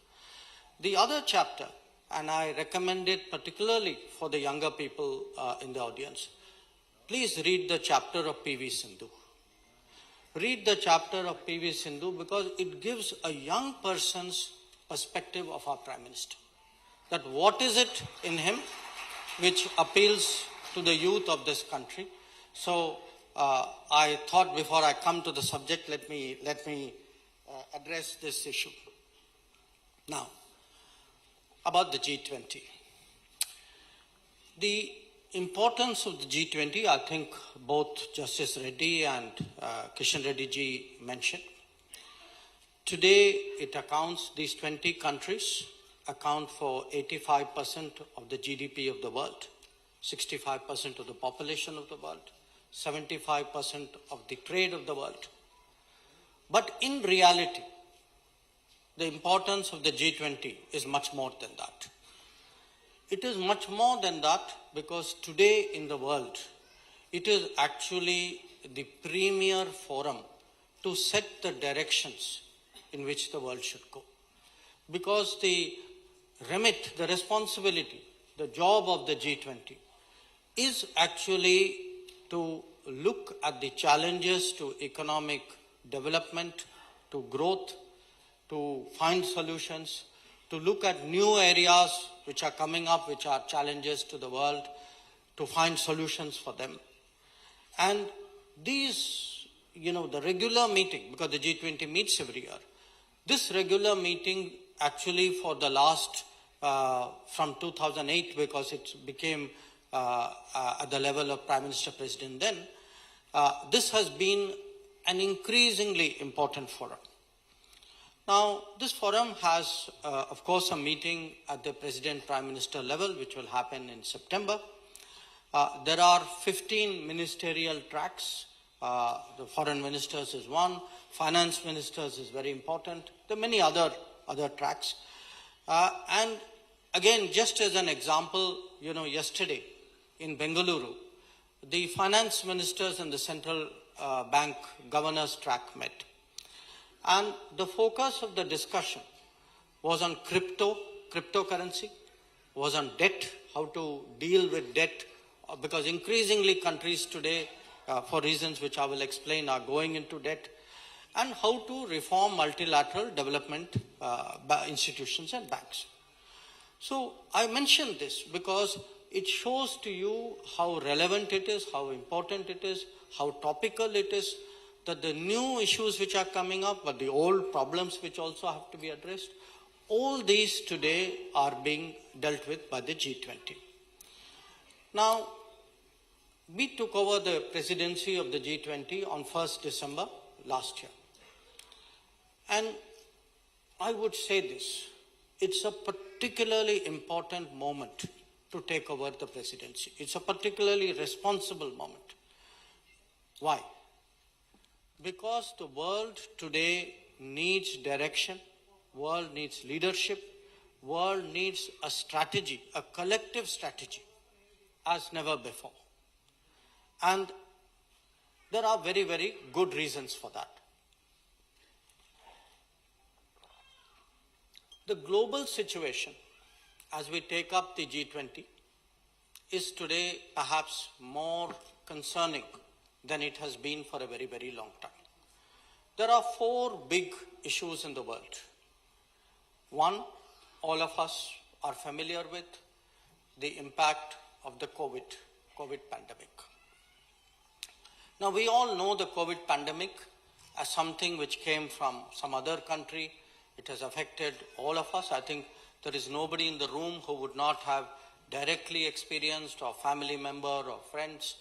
S7: The other chapter, and I recommend it particularly for the younger people in the audience, please read the chapter of P.V. Sindhu. Read the chapter of P.V. Sindhu because it gives a young person's perspective of our Prime Minister. That what is it in him which appeals to the youth of this country. So I thought before I come to the subject, let me address this issue. Now, about the G20. The importance of the G20, I think both Justice Reddy and Kishan Reddy ji mentioned. Today, these 20 countries account for 85% of the GDP of the world, 65% of the population of the world, 75% of the trade of the world. But in reality, the importance of the G20 is much more than that. It is much more than that because today in the world, it is actually the premier forum to set the directions in which the world should go. Because the remit, the responsibility, the job of the G20 is actually to look at the challenges to economic development, to growth, to find solutions, to look at new areas which are coming up, which are challenges to the world, to find solutions for them. And these, the regular meeting, because the G20 meets every year, this regular meeting actually for the last, from 2008, because it became at the level of Prime Minister President then, this has been an increasingly important forum. Now, this forum has, of course, a meeting at the President Prime Minister level, which will happen in September. There are 15 ministerial tracks. The foreign ministers is one. Finance ministers is very important. There are many other tracks. And again, just as an example, yesterday in Bengaluru, the finance ministers and the central bank governors track met. And the focus of the discussion was on cryptocurrency, was on debt, how to deal with debt, because increasingly countries today, for reasons which I will explain, are going into debt, and how to reform multilateral development institutions and banks. So I mention this because it shows to you how relevant it is, how important it is, how topical it is, that the new issues which are coming up, but the old problems which also have to be addressed, all these today are being dealt with by the G20. Now, we took over the presidency of the G20 on 1st December last year. And I would say this, it's a particularly important moment to take over the presidency. It's a particularly responsible moment. Why? Because the world today needs direction, world needs leadership, world needs a strategy, a collective strategy, as never before. And there are very, very good reasons for that. The global situation, as we take up the G20, is today perhaps more concerning than it has been for a very, very long time. There are 4 big issues in the world. One, all of us are familiar with, the impact of the COVID pandemic. Now, we all know the COVID pandemic as something which came from some other country. It has affected all of us. I think there is nobody in the room who would not have directly experienced, or family member or friends.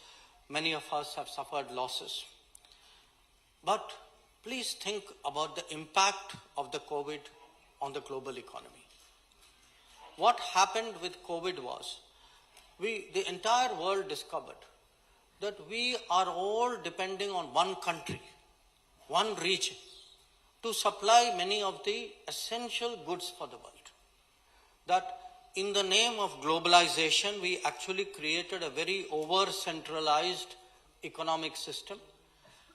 S7: Many of us have suffered losses. But please think about the impact of the COVID on the global economy. What happened with COVID was, the entire world discovered that we are all depending on one country, one region, to supply many of the essential goods for the world. That in the name of globalization, we actually created a very over-centralized economic system.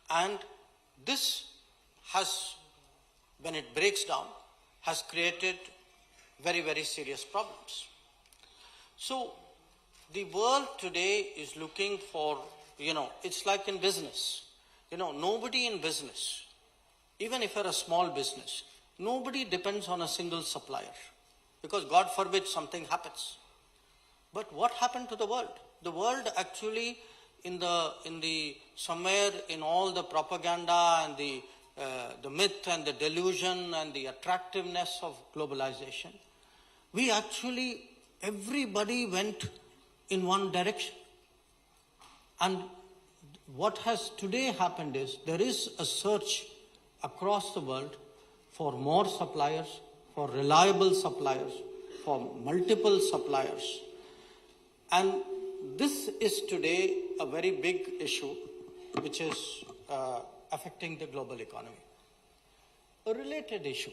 S7: And this has, when it breaks down, has created very, very serious problems. So the world today is looking for, it's like in business. Nobody in business, even if you're a small business, nobody depends on a single supplier, because God forbid something happens. But what happened to the world? The world actually, somewhere in all the propaganda and the myth and the delusion and the attractiveness of globalization, everybody went in one direction. And what has today happened is, there is a search across the world for more suppliers, for reliable suppliers, for multiple suppliers. And this is today a very big issue which is affecting the global economy. A related issue,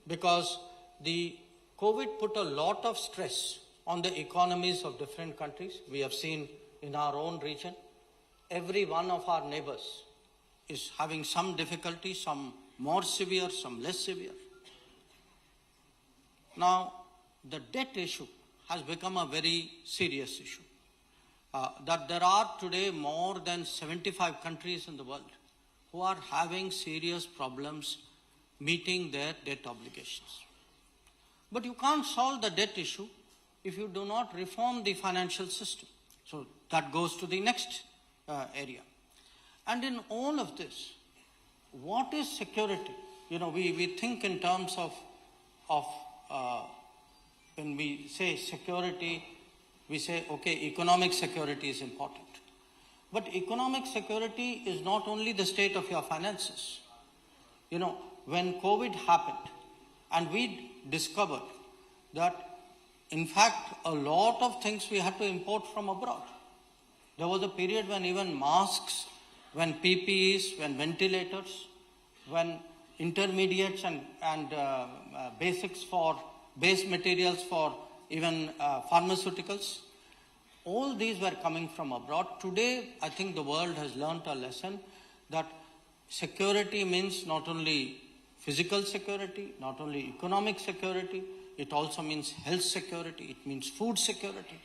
S7: because the COVID put a lot of stress on the economies of different countries. We have seen in our own region, every one of our neighbors is having some difficulty, some more severe, some less severe. Now, the debt issue has become a very serious issue. That there are today more than 75 countries in the world who are having serious problems meeting their debt obligations. But you can't solve the debt issue if you do not reform the financial system. So that goes to the next area. And in all of this, what is security? We think in terms of when we say security, we say, okay, economic security is important. But economic security is not only the state of your finances. When COVID happened, and we discovered that, in fact, a lot of things we had to import from abroad. There was a period when even masks, when PPEs, when ventilators, when intermediates and basics for base materials for even pharmaceuticals, all these were coming from abroad. Today, I think the world has learned a lesson that security means not only physical security, not only economic security, it also means health security, it means food security.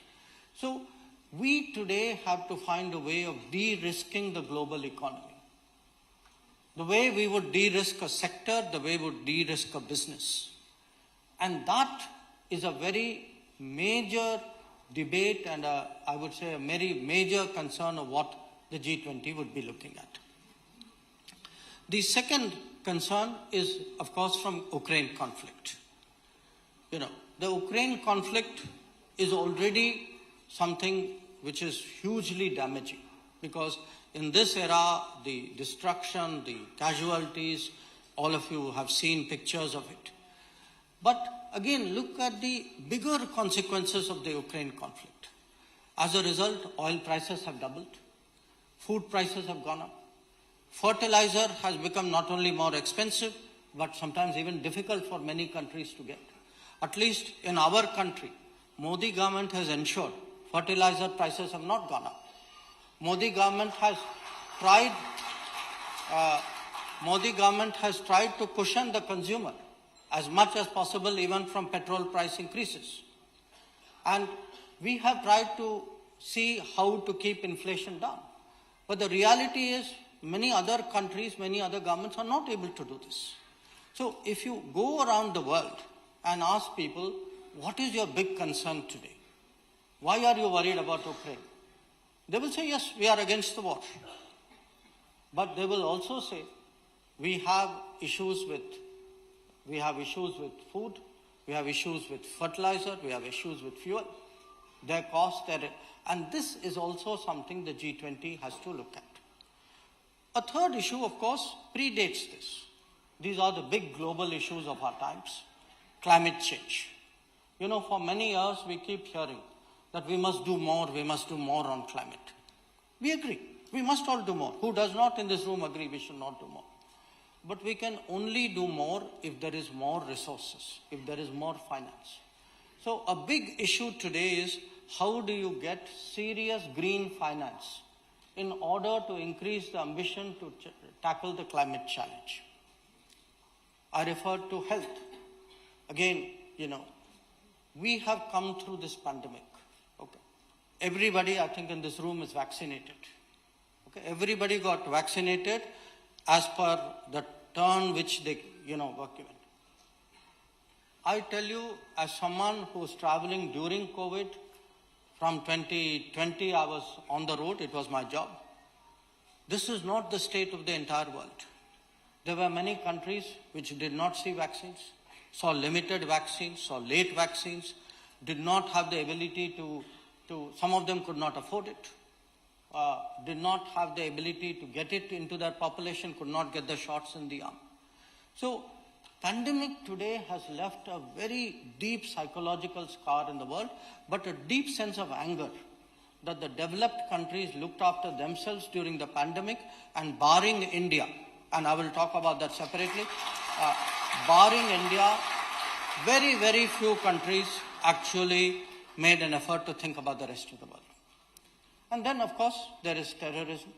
S7: So we today have to find a way of de-risking the global economy. The way we would de-risk a sector, the way we would de-risk a business. And that is a very major debate and I would say a very major concern of what the G20 would be looking at. The second concern is, of course, from Ukraine conflict. The Ukraine conflict is already something which is hugely damaging, because in this era, the destruction, the casualties, all of you have seen pictures of it. But again, look at the bigger consequences of the Ukraine conflict. As a result, oil prices have doubled, food prices have gone up, fertilizer has become not only more expensive, but sometimes even difficult for many countries to get. At least in our country, Modi government has ensured fertilizer prices have not gone up. Modi government has tried to cushion the consumer as much as possible, even from petrol price increases. And we have tried to see how to keep inflation down. But the reality is many other countries, many other governments are not able to do this. So if you go around the world and ask people, what is your big concern today? Why are you worried about Ukraine? They will say, yes, we are against the war. But they will also say, we have issues with food, we have issues with fertilizer, we have issues with fuel. Their cost, and this is also something the G20 has to look at. A third issue, of course, predates this. These are the big global issues of our times. Climate change. You know, for many years we keep hearing that we must do more on climate. We agree. We must all do more. Who does not in this room agree we should not do more? But we can only do more if there is more resources, if there is more finance. So a big issue today is how do you get serious green finance in order to increase the ambition to tackle the climate challenge. I referred to health. Again, you know, we have come through this pandemic. Okay. Everybody, I think, in this room is vaccinated. Okay. Everybody got vaccinated as per the turn which they, were given. I tell you, as someone who was traveling during COVID, from 2020 I was on the road, it was my job. This is not the state of the entire world. There were many countries which did not see vaccines, saw limited vaccines, saw late vaccines, did not have the ability some of them could not afford it, did not have the ability to get it into their population, could not get the shots in the arm. So, pandemic today has left a very deep psychological scar in the world, but a deep sense of anger that the developed countries looked after themselves during the pandemic, and barring India, and I will talk about that separately, barring India, very, very few countries actually made an effort to think about the rest of the world. And then, of course, there is terrorism.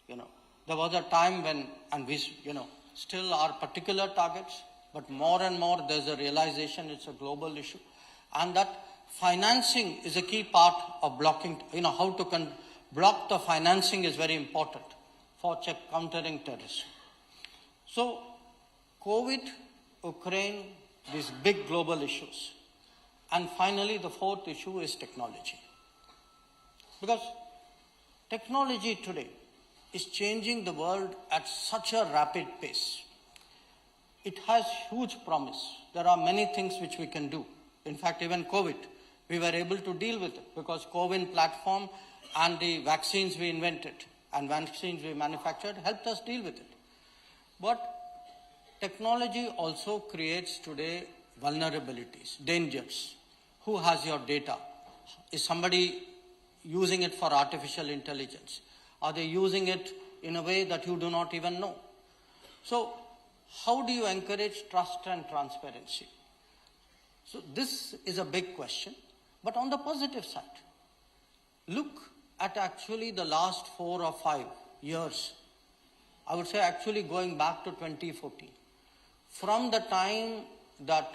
S7: There was a time when, and we, still are particular targets, but more and more there's a realization it's a global issue, and that financing is a key part of blocking, how to block the financing is very important for countering terrorism. So, COVID, Ukraine, these big global issues. And finally, the fourth issue is technology. Because technology today is changing the world at such a rapid pace. It has huge promise. There are many things which we can do. In fact, even COVID, we were able to deal with it because COVID platform and the vaccines we invented and vaccines we manufactured helped us deal with it. But technology also creates today vulnerabilities, dangers. Who has your data? Is somebody using it for artificial intelligence? Are they using it in a way that you do not even know? So, how do you encourage trust and transparency? So, this is a big question. But on the positive side, look at actually the last 4 or 5 years. I would say actually going back to 2014. From the time that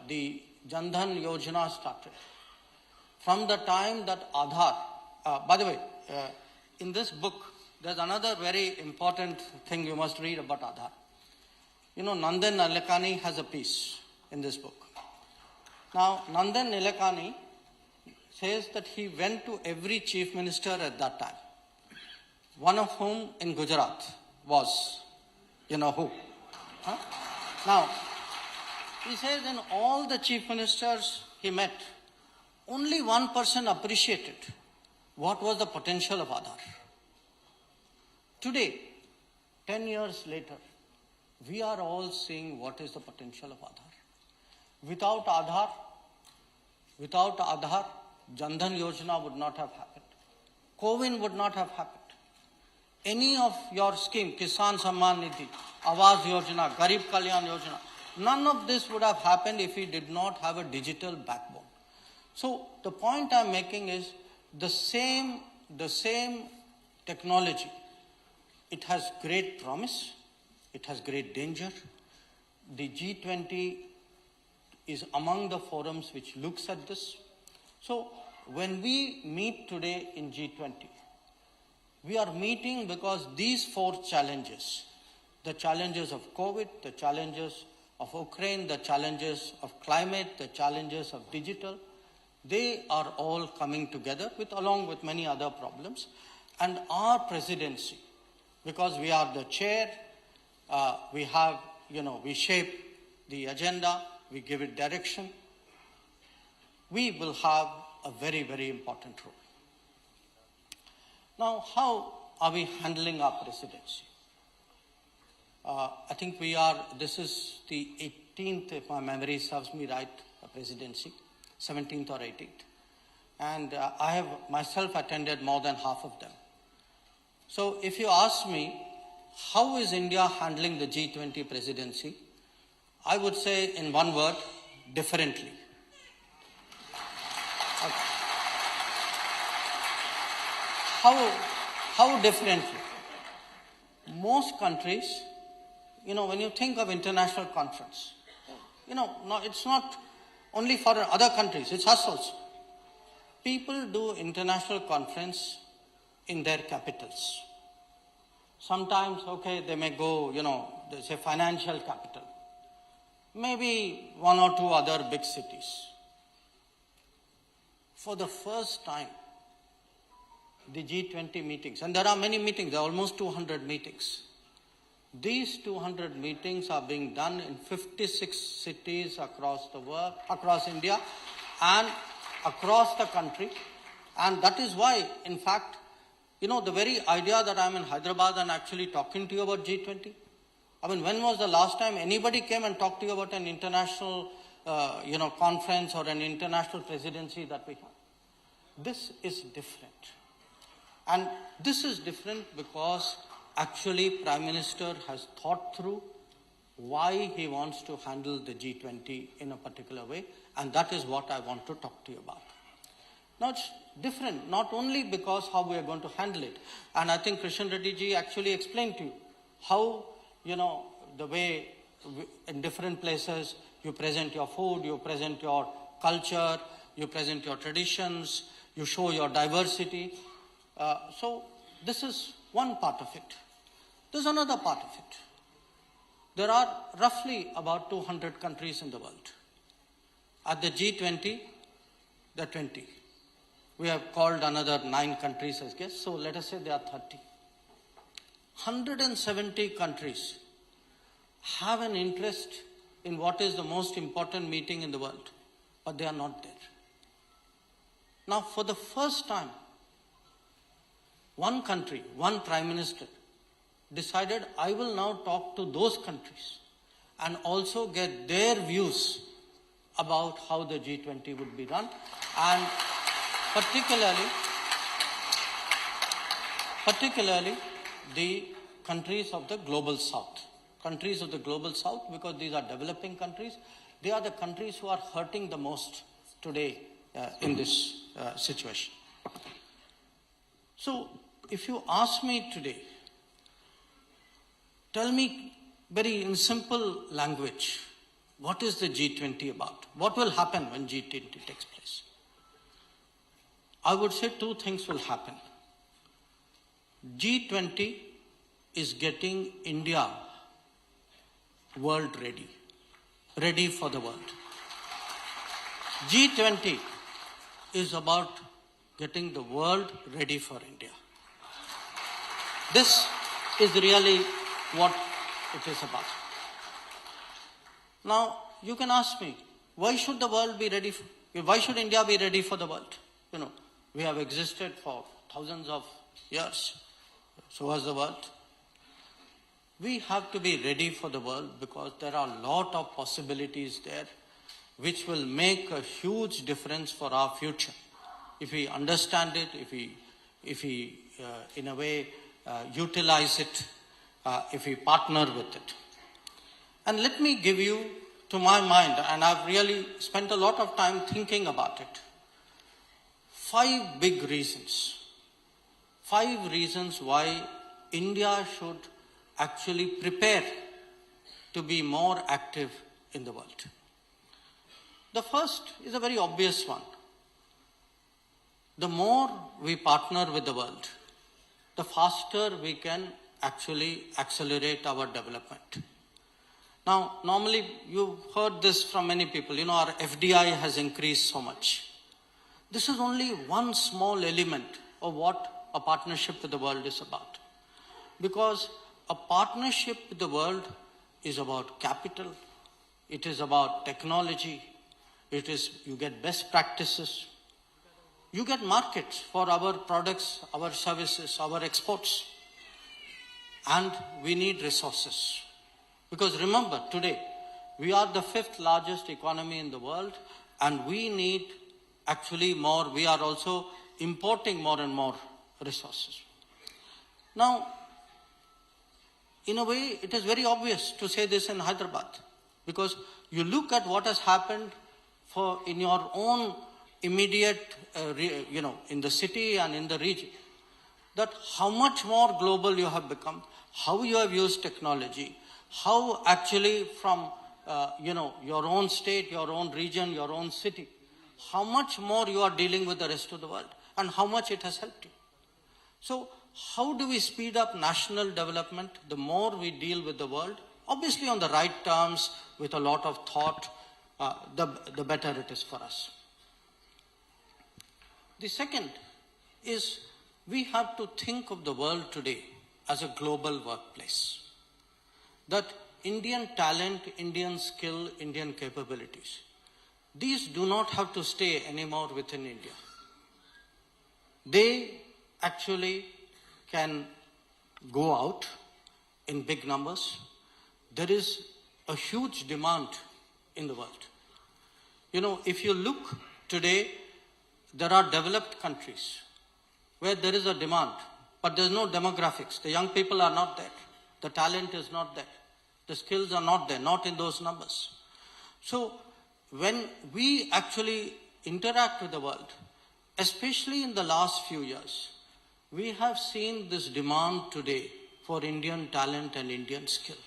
S7: the Jan Dhan Yojana started, from the time that Aadhaar, by the way, in this book, there's another very important thing you must read about Aadhaar. Nandan Nilekani has a piece in this book. Now, Nandan Nilekani says that he went to every chief minister at that time, one of whom in Gujarat was, who. Huh? Now, he says in all the chief ministers he met, only one person appreciated what was the potential of Aadhaar. Today, 10 years later, we are all seeing what is the potential of Aadhaar. Without Aadhaar, Jan Dhan Yojana would not have happened. COVID would not have happened. Any of your scheme, Kisan Samman Nidhi, Awas Yojana, Garib Kalyan Yojana, none of this would have happened if we did not have a digital backbone. So the point I'm making is the same technology. It has great promise. It has great danger. The G20 is among the forums which looks at this. So when we meet today in G20, we are meeting because these four challenges, the challenges of COVID, the challenges of Ukraine, the challenges of climate, the challenges of digital, they are all coming together along with many other problems. And our presidency, because we are the chair, we have, we shape the agenda, we give it direction. We will have a very, very important role. Now, how are we handling our presidency? I think this is the 18th, if my memory serves me right, presidency, 17th or 18th. And I have myself attended more than half of them. So if you ask me, how is India handling the G20 presidency? I would say in one word, differently. How differently? Most countries, when you think of international conference, no, it's not only for other countries, it's us also. People do international conference in their capitals. Sometimes, they may go, they say financial capital. Maybe one or two other big cities. For the first time, the G20 meetings, and there are many meetings, there are almost 200 meetings. These 200 meetings are being done in 56 cities across the world, across India, and across the country. And that is why, in fact, the very idea that I'm in Hyderabad and actually talking to you about G20, when was the last time anybody came and talked to you about an international, conference or an international presidency that we have? This is different. And this is different because actually Prime Minister has thought through why he wants to handle the G20 in a particular way, and that is what I want to talk to you about. Now it's different, not only because how we are going to handle it, and I think Kishan Reddy ji actually explained to you how, the way in different places you present your food, you present your culture, you present your traditions, you show your diversity. So this is one part of it. There's another part of it. There are roughly about 200 countries in the world. At the G20, there are 20. We have called another 9 countries as guests, so let us say there are 30. 170 countries have an interest in what is the most important meeting in the world, but they are not there. Now, for the first time, one country, one prime minister decided, I will now talk to those countries and also get their views about how the G20 would be run, and particularly the countries of the global south. Countries of the global south, because these are developing countries, they are the countries who are hurting the most today in this situation. So, if you ask me today, tell me very in simple language, what is the G20 about? What will happen when G20 takes place? I would say 2 things will happen. G20 is getting India world ready for the world. G20 is about getting the world ready for India. This is really what it is about. Now, you can ask me, why should the world be ready? Why should India be ready for the world? We have existed for thousands of years. So has the world. We have to be ready for the world because there are a lot of possibilities there. which will make a huge difference for our future. If we understand it, if we in a way utilize it, if we partner with it. And let me give you, to my mind, and I've really spent a lot of time thinking about it, 5 big reasons. 5 reasons why India should actually prepare to be more active in the world. The first is a very obvious one. The more we partner with the world, the faster we can actually accelerate our development. Now, normally you've heard this from many people, our FDI has increased so much. This is only one small element of what a partnership with the world is about. Because a partnership with the world is about capital, it is about technology, you get best practices, you get markets for our products, our services, our exports, and we need resources. Because remember, today, we are the 5th largest economy in the world, and we need actually more. We are also importing more and more resources. Now, in a way, it is very obvious to say this in Hyderabad, because you look at what has happened in your own immediate, in the city and in the region, that how much more global you have become, how you have used technology, how actually from, your own state, your own region, your own city, how much more you are dealing with the rest of the world and how much it has helped you. So how do we speed up national development? The more we deal with the world, obviously on the right terms, with a lot of thought, the better it is for us. The second is we have to think of the world today as a global workplace. That Indian talent, Indian skill, Indian capabilities, these do not have to stay anymore within India. They actually can go out in big numbers. There is a huge demand in the world. If you look today, there are developed countries where there is a demand, but there's no demographics. The young people are not there. The talent is not there. The skills are not there, not in those numbers. So when we actually interact with the world, especially in the last few years, we have seen this demand today for Indian talent and Indian skill.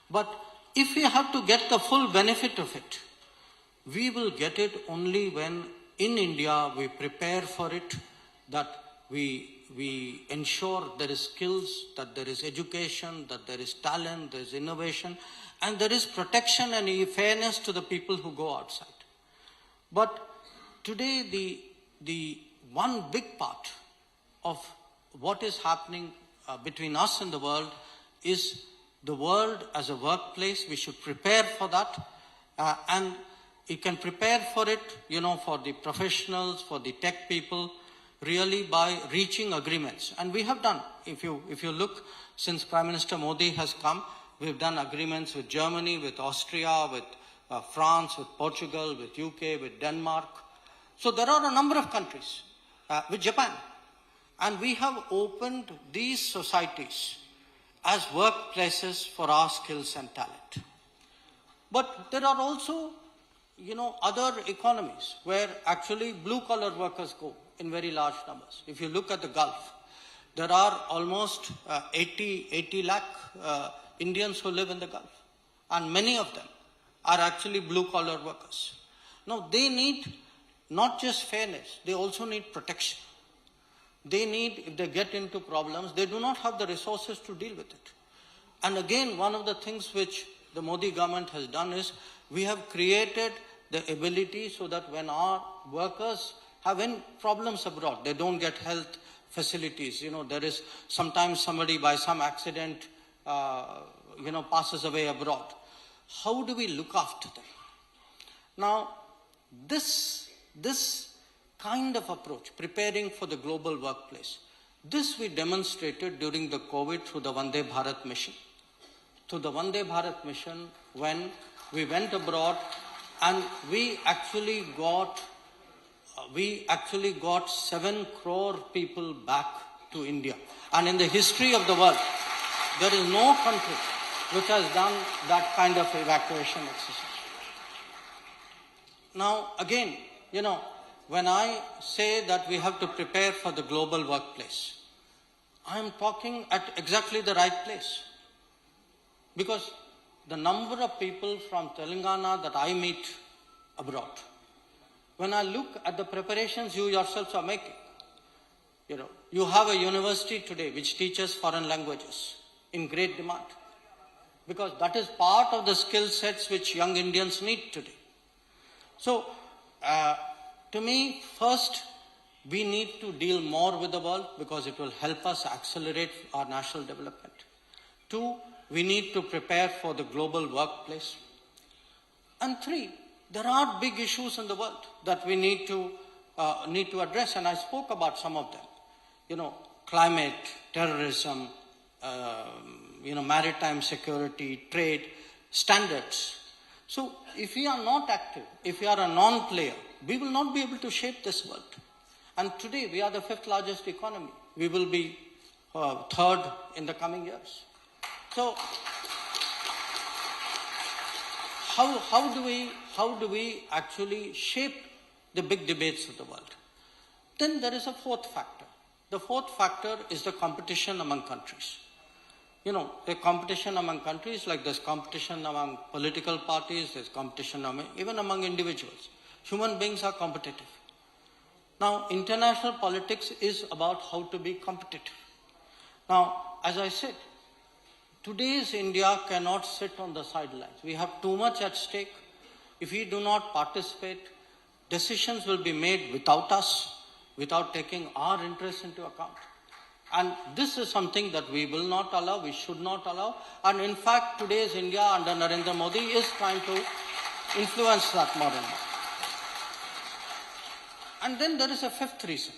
S7: But if we have to get the full benefit of it, we will get it only when in India we prepare for it, that we ensure there is skills, that there is education, that there is talent, there is innovation, and there is protection and fairness to the people who go outside. But today the one big part of what is happening between us and the world is the world as a workplace. We should prepare for that, and you can prepare for it, for the professionals, for the tech people, really by reaching agreements. And we have done. If you look, since Prime Minister Modi has come, we've done agreements with Germany, with Austria, with France, with Portugal, with UK, with Denmark. So there are a number of countries, with Japan. And we have opened these societies as workplaces for our skills and talent. But there are also, other economies where actually blue-collar workers go in very large numbers. If you look at the Gulf, there are almost 80 lakh Indians who live in the Gulf. And many of them are actually blue-collar workers. Now, they need not just fairness, they also need protection. They need, if they get into problems, they do not have the resources to deal with it. And again, one of the things which the Modi government has done is we have created the ability so that when our workers have any problems abroad, they don't get health facilities. There is sometimes somebody by some accident, passes away abroad. How do we look after them? Now, this kind of approach, preparing for the global workplace, this we demonstrated during the COVID through the Vande Bharat mission. Through the Vande Bharat mission, when we went abroad And we actually got 7 crore people back to India. And in the history of the world, there is no country which has done that kind of evacuation exercise. Now, again, when I say that we have to prepare for the global workplace, I am talking at exactly the right place. Because the number of people from Telangana that I meet abroad, when I look at the preparations you yourselves are making, you have a university today which teaches foreign languages in great demand, because that is part of the skill sets which young Indians need today. So, to me, first, we need to deal more with the world because it will help us accelerate our national development. 2, we need to prepare for the global workplace. And 3, there are big issues in the world that we need to address, and I spoke about some of them. Climate, terrorism, maritime security, trade, standards. So if we are not active, if we are a non-player, we will not be able to shape this world. And today we are the 5th largest economy. We will be 3rd in the coming years. So how do we actually shape the big debates of the world? Then there is a 4th factor. The 4th factor is the competition among countries. The competition among countries, like there's competition among political parties, there's competition even among individuals. Human beings are competitive. Now, international politics is about how to be competitive. Now, as I said, today's India cannot sit on the sidelines. We have too much at stake. If we do not participate, decisions will be made without us, without taking our interests into account. And this is something that we will not allow, we should not allow. And in fact, today's India under Narendra Modi is trying to influence that more and more. And then there is a 5th reason.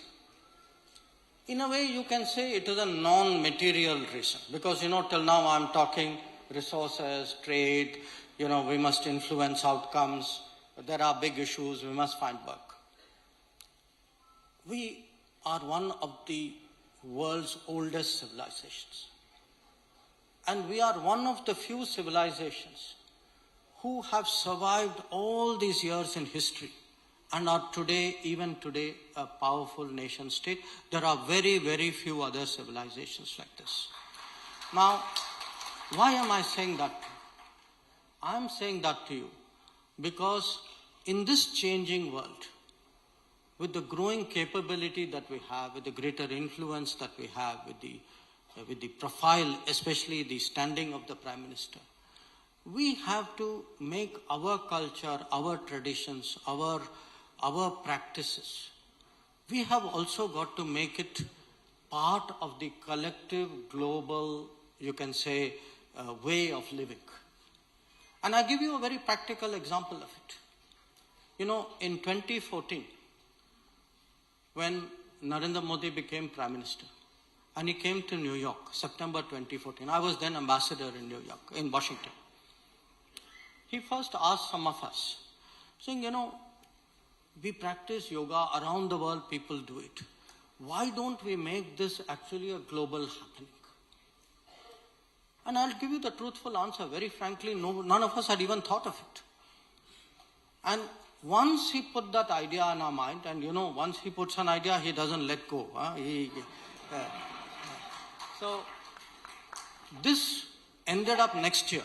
S7: In a way, you can say it is a non-material reason. Because, till now I'm talking resources, trade, we must influence outcomes. There are big issues, we must find work. We are one of the world's oldest civilizations. And we are one of the few civilizations who have survived all these years in history and are today, even today, a powerful nation state. There are very, very few other civilizations like this. Now, why am I saying that? I am saying that to you because in this changing world, with the growing capability that we have, with the greater influence that we have, with the profile, especially the standing of the Prime Minister, we have to make our culture, our traditions, our practices. We have also got to make it part of the collective global, you can say, way of living. And I'll give you a very practical example of it. In 2014, when Narendra Modi became Prime Minister, and he came to New York, September 2014. I was then ambassador in New York, in Washington. He first asked some of us, saying, we practice yoga around the world, people do it. Why don't we make this actually a global happening? And I'll give you the truthful answer. Very frankly, none of us had even thought of it. And once he put that idea in our mind, and once he puts an idea, he doesn't let go. So, this ended up next year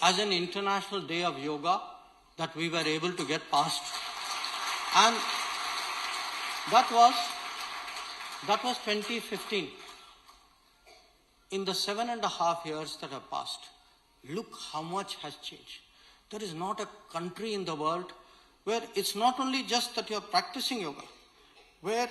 S7: as an International Day of Yoga that we were able to get passed. And that was 2015. In the 7.5 years that have passed, look how much has changed. There is not a country in the world where it's not only just that you're practicing yoga, where,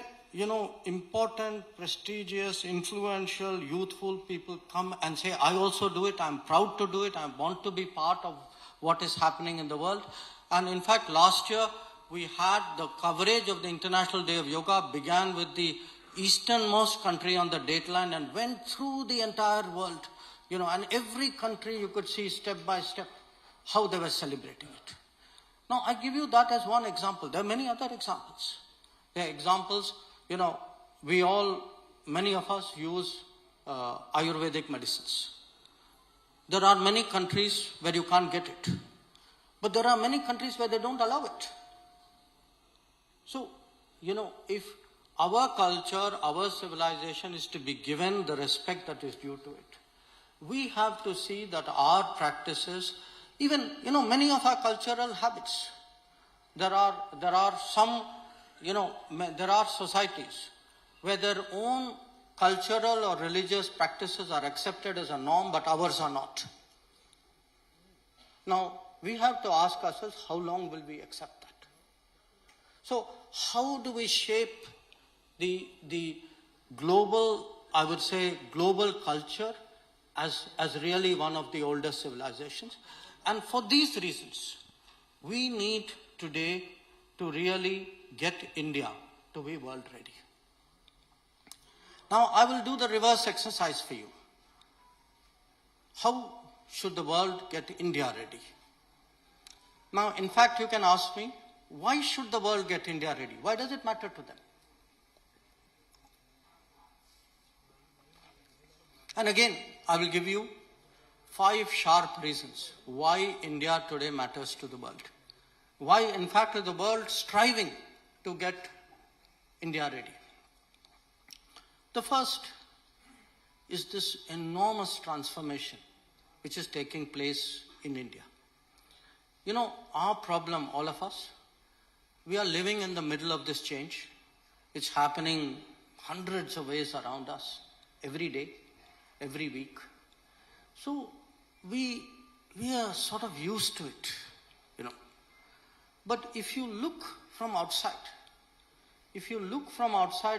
S7: important, prestigious, influential, youthful people come and say, I also do it, I'm proud to do it, I want to be part of what is happening in the world. And in fact, last year, we had the coverage of the International Day of Yoga began with the easternmost country on the dateline and went through the entire world, and every country you could see step by step how they were celebrating it. Now, I give you that as one example. There are many other examples. There are examples, many of us use Ayurvedic medicines. There are many countries where you can't get it. But there are many countries where they don't allow it. So, if our culture, our civilization is to be given the respect that is due to it, we have to see that our practices, even, many of our cultural habits, there are some, there are societies where their own cultural or religious practices are accepted as a norm, but ours are not. Now, we have to ask ourselves, how long will we accept that? So, how do we shape the global, I would say, global culture as really one of the oldest civilizations? And for these reasons, we need today to really get India to be world ready. Now, I will do the reverse exercise for you. How should the world get India ready? Now, in fact, you can ask me, why should the world get India ready? Why does it matter to them? And again, I will give you 5 sharp reasons why India today matters to the world. Why, in fact, is the world striving to get India ready? The first is this enormous transformation which is taking place in India. Our problem, all of us, we are living in the middle of this change. It's happening hundreds of ways around us, every day, every week. So we are sort of used to it, But if you look from outside,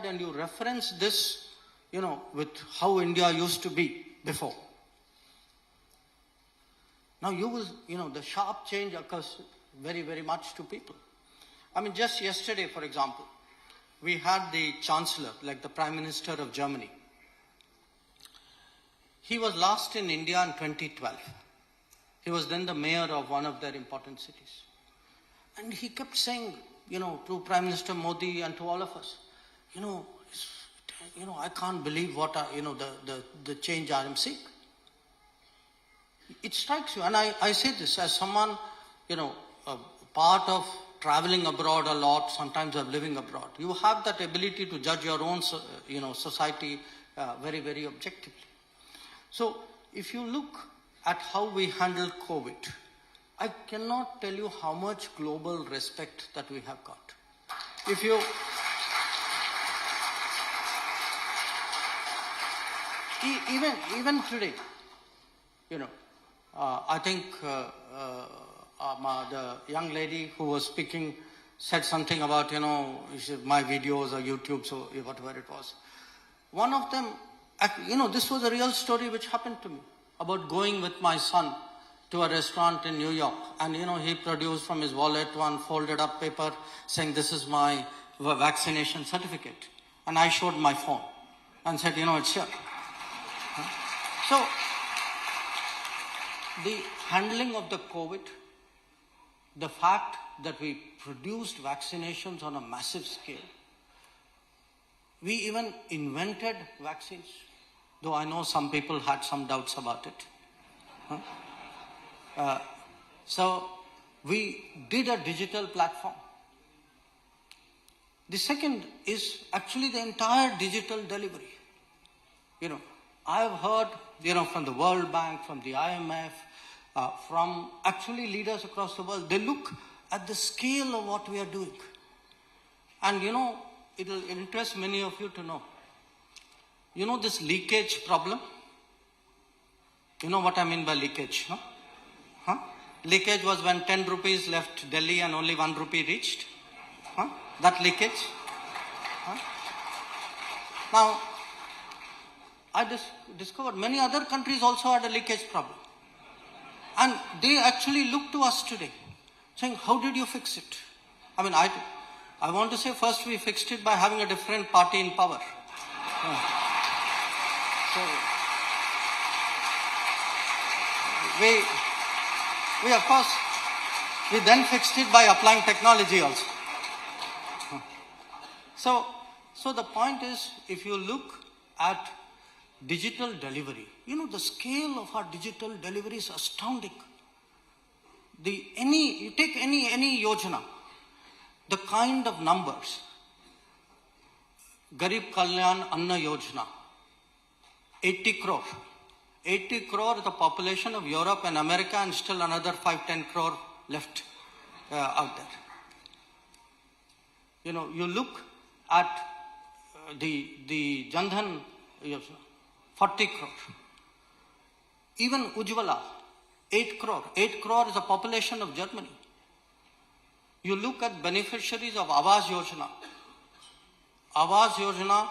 S7: and you reference this, with how India used to be before, now you will, the sharp change occurs very, very much to people. I mean, just yesterday, for example, we had the Chancellor, like the Prime Minister of Germany. He was last in India in 2012. He was then the mayor of one of their important cities. And he kept saying, to Prime Minister Modi and to all of us, I can't believe what, the change I am seeing. It strikes you, and I say this as someone, a part of traveling abroad a lot, sometimes of living abroad. You have that ability to judge your own, society very, very objectively. So, if you look at how we handle COVID, I cannot tell you how much global respect that we have got. If you... Even today, I think the young lady who was speaking said something about, my videos or YouTube, so whatever it was. One of them, this was a real story which happened to me about going with my son to a restaurant in New York. And, he produced from his wallet one folded up paper saying, this is my vaccination certificate. And I showed my phone and said, it's here. So, the handling of the COVID, the fact that we produced vaccinations on a massive scale, we even invented vaccines, though I know some people had some doubts about it. So we did a digital platform. The second is actually the entire digital delivery. I have heard, from the World Bank, from the IMF, from actually leaders across the world, they look at the scale of what we are doing. And it will interest many of you to know. This leakage problem? You know what I mean by leakage, no? Huh? Leakage was when 10 rupees left Delhi and only 1 rupee reached. Huh? That leakage. Huh? Now, I discovered many other countries also had a leakage problem. And they actually look to us today, saying, how did you fix it? I mean, I want to say first we fixed it by having a different party in power. So, we of course, We then fixed it by applying technology also. So the point is, if you look at digital delivery, the scale of our digital delivery is astounding. You take any yojana, the kind of numbers, Garib Kalyan Anna Yojana, 80 crore. 80 crore is the population of Europe and America, and still another 5-10 crore left out there. You look at the Jandhan Yojana, 40 crore. Even Ujjwala, 8 crore. 8 crore is the population of Germany. You look at beneficiaries of Awas Yojana. Awas Yojana,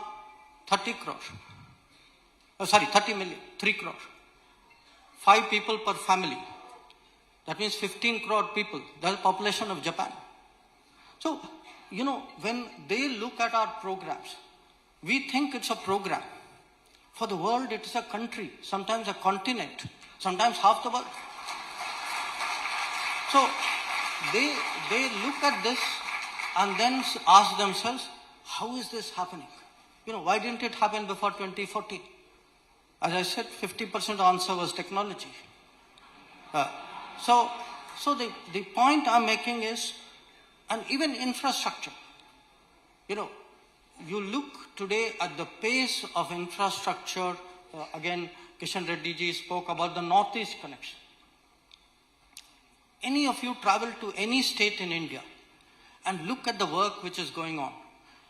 S7: 30 crore. 30 million, 3 crore. 5 people per family. That means 15 crore people. That's the population of Japan. So, when they look at our programs, we think it's a program. For the world, it is a country, sometimes a continent, sometimes half the world. So, they look at this and then ask themselves, how is this happening? Why didn't it happen before 2014? As I said, 50% answer was technology. So the point I'm making is, and even infrastructure. You look today at the pace of infrastructure. Again, Kishan Reddy ji spoke about the Northeast connection. Any of you travel to any state in India and look at the work which is going on.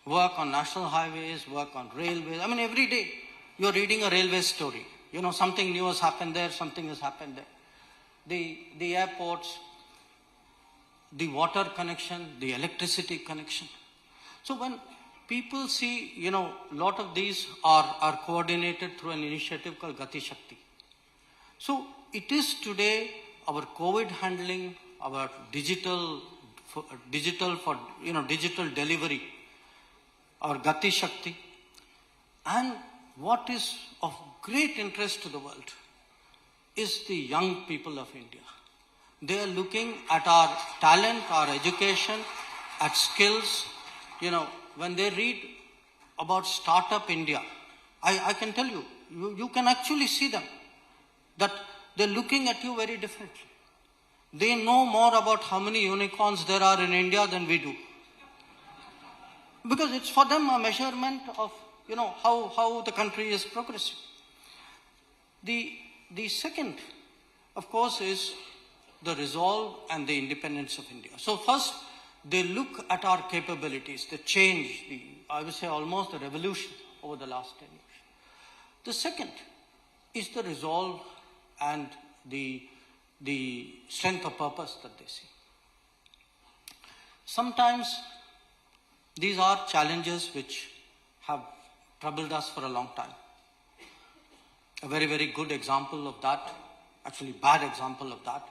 S7: Work on national highways, work on railways. I mean, every day you're reading a railway story. Something new has happened there, something has happened there. The airports, the water connection, the electricity connection. So when people see, a lot of these are coordinated through an initiative called Gati Shakti. So it is today our COVID handling, our digital delivery, our Gati Shakti, and what is of great interest to the world is the young people of India. They are looking at our talent, our education, at skills. When they read about Startup India, I can tell you, you can actually see them, that they're looking at you very differently. They know more about how many unicorns there are in India than we do. Because it's for them a measurement of, how the country is progressing. The second, of course, is the resolve and the independence of India. So first, they look at our capabilities, the change, I would say almost the revolution over the last 10 years. The second is the resolve and the strength of purpose that they see. Sometimes these are challenges which have troubled us for a long time. A very, very good example of that, actually bad example of that,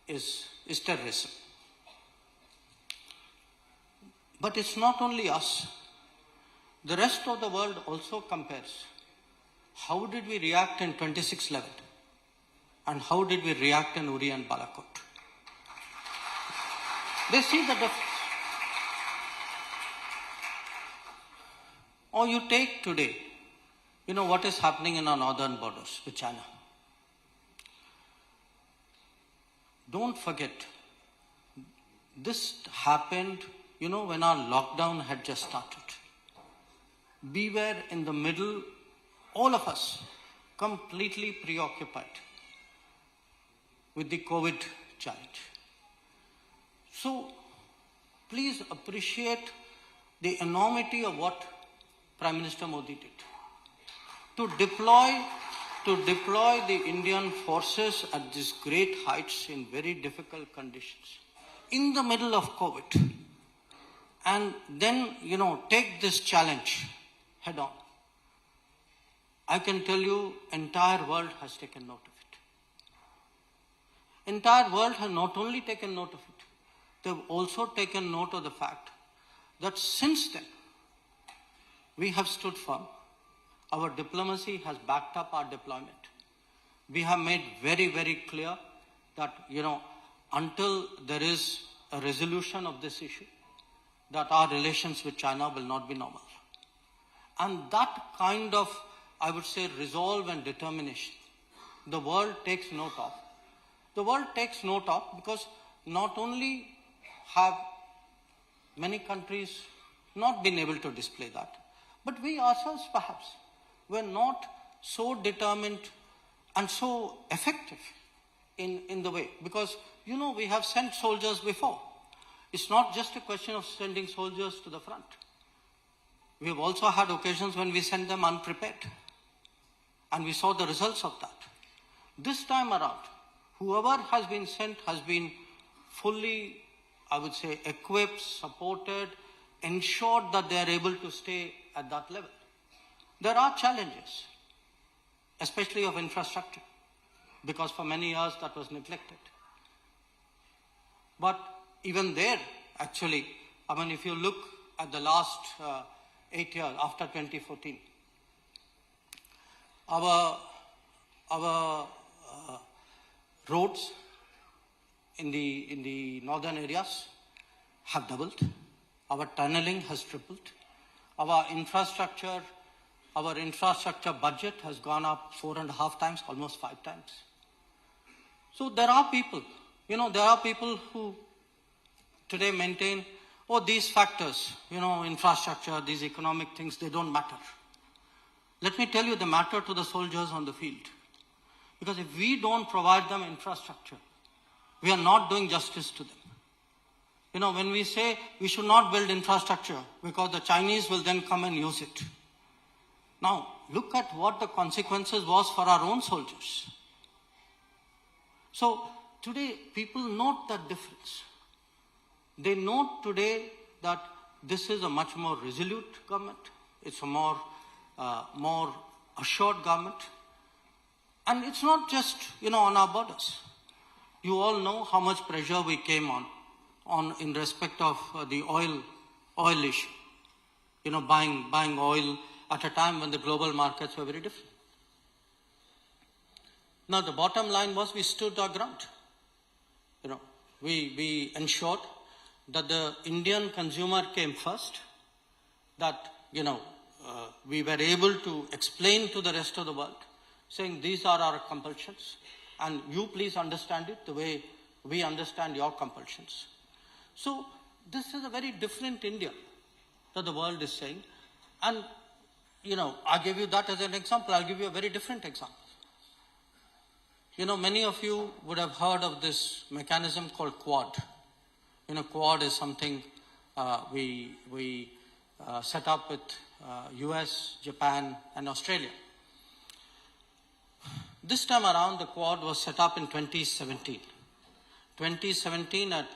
S7: is terrorism. But it's not only us. The rest of the world also compares. How did we react in 26/11? And how did we react in Uri and Balakot? They see the difference. Or you take today, what is happening in our northern borders with China. Don't forget, this happened, when our lockdown had just started. We were in the middle, all of us, completely preoccupied with the COVID challenge. So, please appreciate the enormity of what Prime Minister Modi did. To deploy the Indian forces at these great heights in very difficult conditions, in the middle of COVID, and then, take this challenge head on. I can tell you, entire world has taken note of it. Entire world has not only taken note of it, they've also taken note of the fact that since then, we have stood firm. Our diplomacy has backed up our deployment. We have made very, very clear that, until there is a resolution of this issue, that our relations with China will not be normal. And that kind of, I would say, resolve and determination, the world takes note of. The world takes note of because not only have many countries not been able to display that, but we ourselves perhaps were not so determined and so effective in the way. Because, you know, we have sent soldiers before. It's not just a question of sending soldiers to the front. We have also had occasions when we sent them unprepared. And we saw the results of that. This time around, whoever has been sent has been fully, I would say, equipped, supported, ensured that they are able to stay at that level. There are challenges, especially of infrastructure, because for many years that was neglected. But even there, actually, I mean, if you look at the last 8 years after 2014, our roads in the northern areas have doubled. Our tunneling has tripled. Our infrastructure budget has gone up 4.5 times, almost 5 times. So there are people, who today maintain, oh, these factors, infrastructure, these economic things, they don't matter. Let me tell you, they matter to the soldiers on the field. Because if we don't provide them infrastructure, we are not doing justice to them. When we say we should not build infrastructure because the Chinese will then come and use it. Now, look at what the consequences was for our own soldiers. So, today, people note that difference. They note today that this is a much more resolute government. It's a more assured government. And it's not just, on our borders. You all know how much pressure we came on in respect of the oil issue. Buying oil at a time when the global markets were very different. Now, the bottom line was we stood our ground. We ensured that the Indian consumer came first, that, we were able to explain to the rest of the world, saying these are our compulsions, and you please understand it the way we understand your compulsions. So, this is a very different India that the world is saying. And, I gave you that as an example. I'll give you a very different example. Many of you would have heard of this mechanism called Quad. Quad is something we set up with US, Japan, and Australia. This time around, the Quad was set up in 2017. 2017 at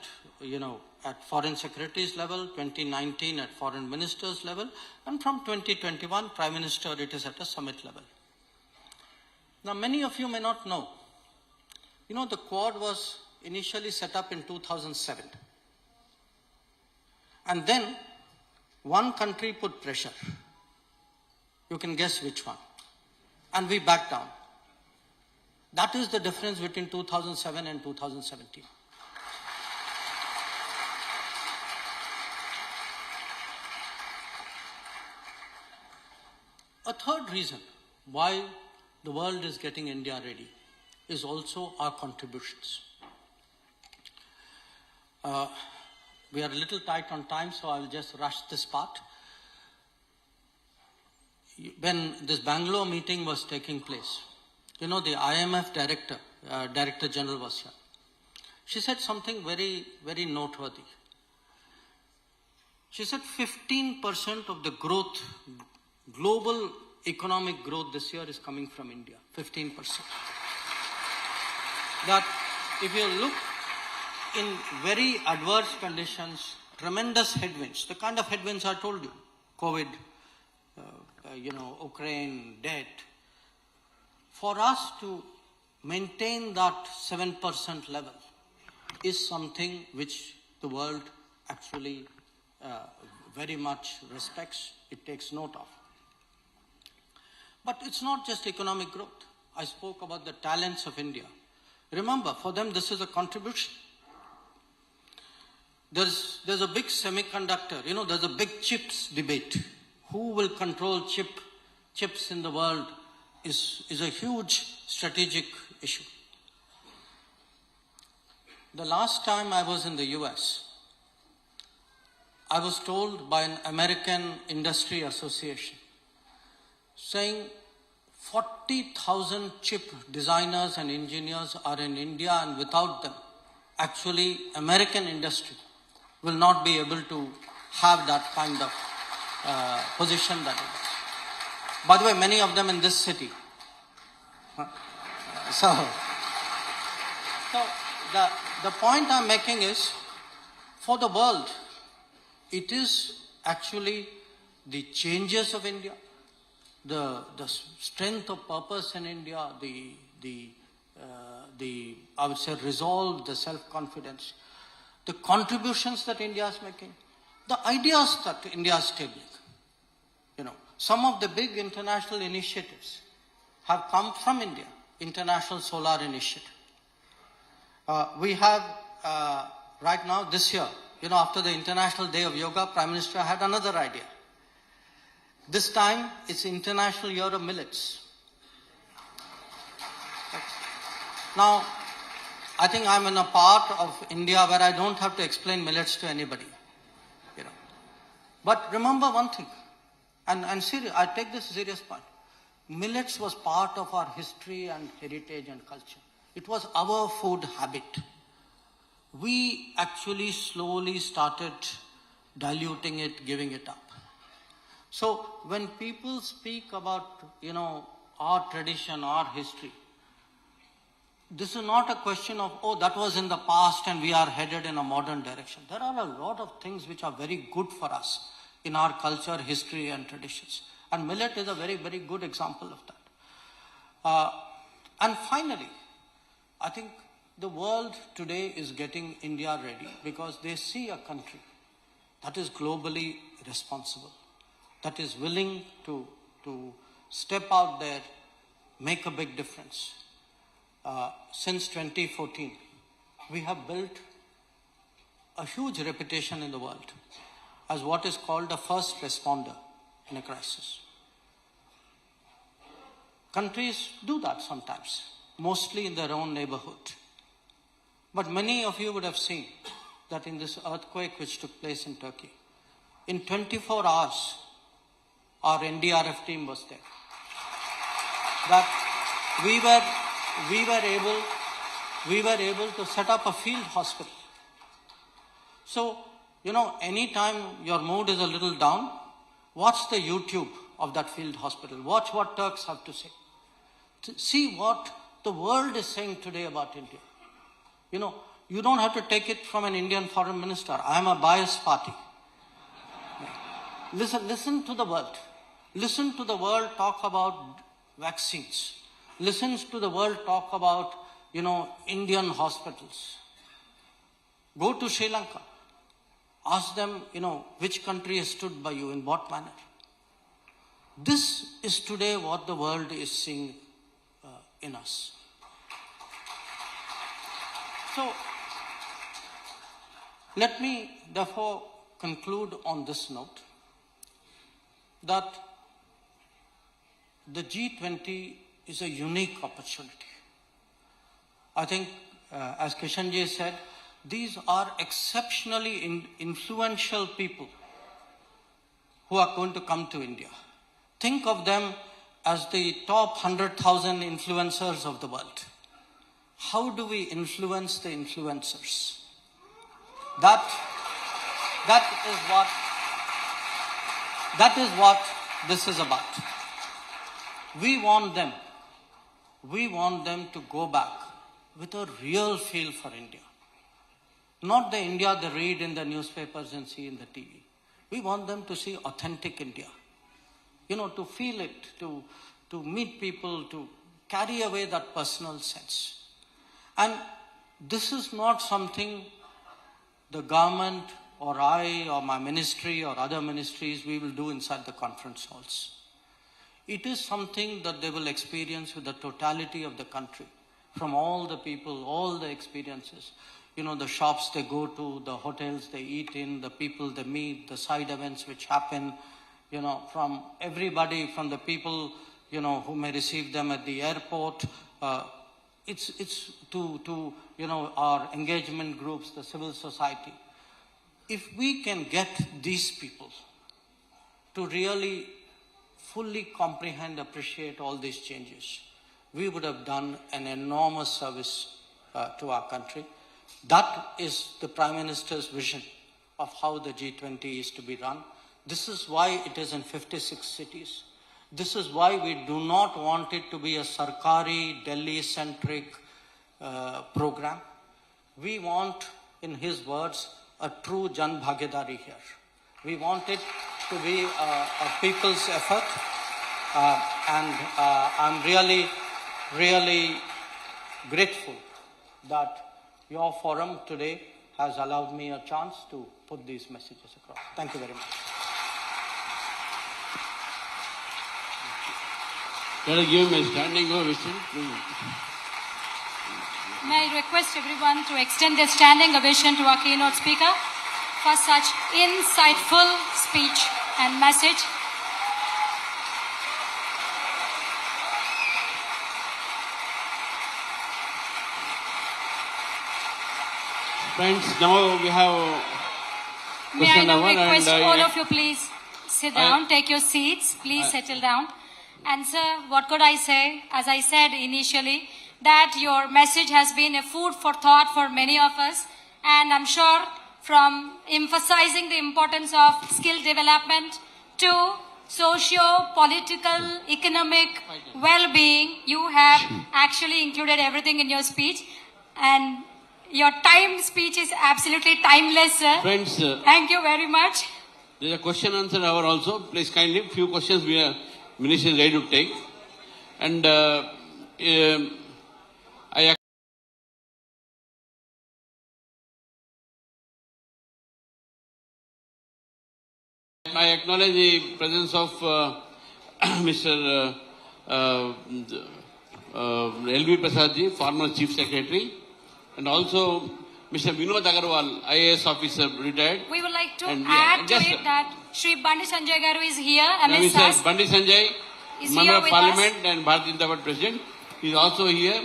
S7: Foreign Secretaries level, 2019 at Foreign Ministers level, and from 2021, Prime Minister, it is at a summit level. Now, many of you may not know. The Quad was initially set up in 2007. And then, one country put pressure. You can guess which one. And we backed down. That is the difference between 2007 and 2017. A third reason why the world is getting India ready is also our contributions. We are a little tight on time, so I will just rush this part. When this Bangalore meeting was taking place, the IMF Director General was here. She said something very, very noteworthy. She said 15% of the growth, global economic growth this year is coming from India. 15%. That if you look in very adverse conditions, tremendous headwinds, the kind of headwinds I told you, COVID, Ukraine, debt, for us to maintain that 7% level is something which the world actually very much respects, it takes note of. But it's not just economic growth. I spoke about the talents of India. Remember, for them this is a contribution. there's a big semiconductor, there's a big chips debate. Who will control chips in the world is a huge strategic issue. The last time I was in the US, I was told by an American industry association saying 40,000 chip designers and engineers are in India, and without them, actually American industry will not be able to have that kind of position that it is. By the way, many of them in this city. So the point I'm making is, for the world, it is actually the changes of India, the strength of purpose in India, the I would say resolve, the self-confidence, the contributions that India is making, the ideas that India is tabling. Some of the big international initiatives have come from India. International Solar Initiative. We have right now this year, after the International Day of Yoga, Prime Minister had another idea. This time it's International Year of Millets. Now, I think I'm in a part of India where I don't have to explain millets to anybody. But remember one thing, and serious, I take this serious point. Millets was part of our history and heritage and culture. It was our food habit. We actually slowly started diluting it, giving it up. So when people speak about, our tradition, our history, this is not a question of, that was in the past and we are headed in a modern direction. There are a lot of things which are very good for us in our culture, history and traditions. And millet is a very, very good example of that. And finally, I think the world today is getting India ready because they see a country that is globally responsible, that is willing to step out there, make a big difference. Since 2014, we have built a huge reputation in the world as what is called a first responder in a crisis. Countries do that sometimes, mostly in their own neighborhood. But many of you would have seen that in this earthquake which took place in Turkey, in 24 hours, our NDRF team was there. That we were able to set up a field hospital. So, anytime your mood is a little down, watch the YouTube of that field hospital. Watch what Turks have to say. See what the world is saying today about India. You don't have to take it from an Indian foreign minister. I am a biased party. Listen to the world. Listen to the world talk about vaccines. Listen to the world talk about, Indian hospitals. Go to Sri Lanka. Ask them, which country has stood by you, in what manner. This is today what the world is seeing in us. So, let me therefore conclude on this note that the G20 is a unique opportunity. I think, as Kishan ji said, these are exceptionally influential people who are going to come to India. Think of them as the top 100,000 influencers of the world. How do we influence the influencers? That is what this is about. We want them to go back with a real feel for India. Not the India they read in the newspapers and see in the TV. We want them to see authentic India. To feel it, to meet people, to carry away that personal sense. And this is not something the government or I or my ministry or other ministries we will do inside the conference halls. It is something that they will experience with the totality of the country, from all the people, all the experiences. the shops they go to, the hotels they eat in, the people they meet, the side events which happen, from everybody, from the people, who may receive them at the airport. It's to our engagement groups, the civil society. If we can get these people to really fully comprehend, appreciate all these changes, we would have done an enormous service to our country. That is the Prime Minister's vision of how the G20 is to be run. This is why it is in 56 cities. This is why we do not want it to be a Sarkari, Delhi-centric program. We want, in his words, a true Jan Bhagidari here. We want it to be a people's effort. And I'm really, really grateful that your forum today has allowed me a chance to put these messages across. Thank you very much.
S3: Can I give him a standing ovation?
S4: May I request everyone to extend their standing ovation to our keynote speaker for such insightful speech and message.
S3: Friends, now we have
S4: May
S3: question
S4: I
S3: number
S4: now request
S3: and
S4: all of you please sit down, take your seats, please settle down. And sir, what could I say? As I said initially, that your message has been a food for thought for many of us. And I'm sure from emphasizing the importance of skill development to socio-political, economic well-being, you have actually included everything in your speech. And your timed speech is absolutely timeless, sir.
S3: Friends,
S4: Thank you very much.
S3: there's a question answer hour also. Please kindly, few questions we are Minister is ready to take. And I acknowledge the presence of Mr. L.V. Prasadji, former Chief Secretary, and also Mr. Vinod Agarwal, IAS officer, retired.
S4: We would like to
S3: And,
S4: add to
S3: just-
S4: it that Shri Bandi Sanjay Garu is here,
S3: Now, Mr.
S4: MSS.
S3: Bandi Sanjay,
S4: Is
S3: Member
S4: here
S3: of
S4: with
S3: Parliament and Bharatiya Janata Party President, is also here.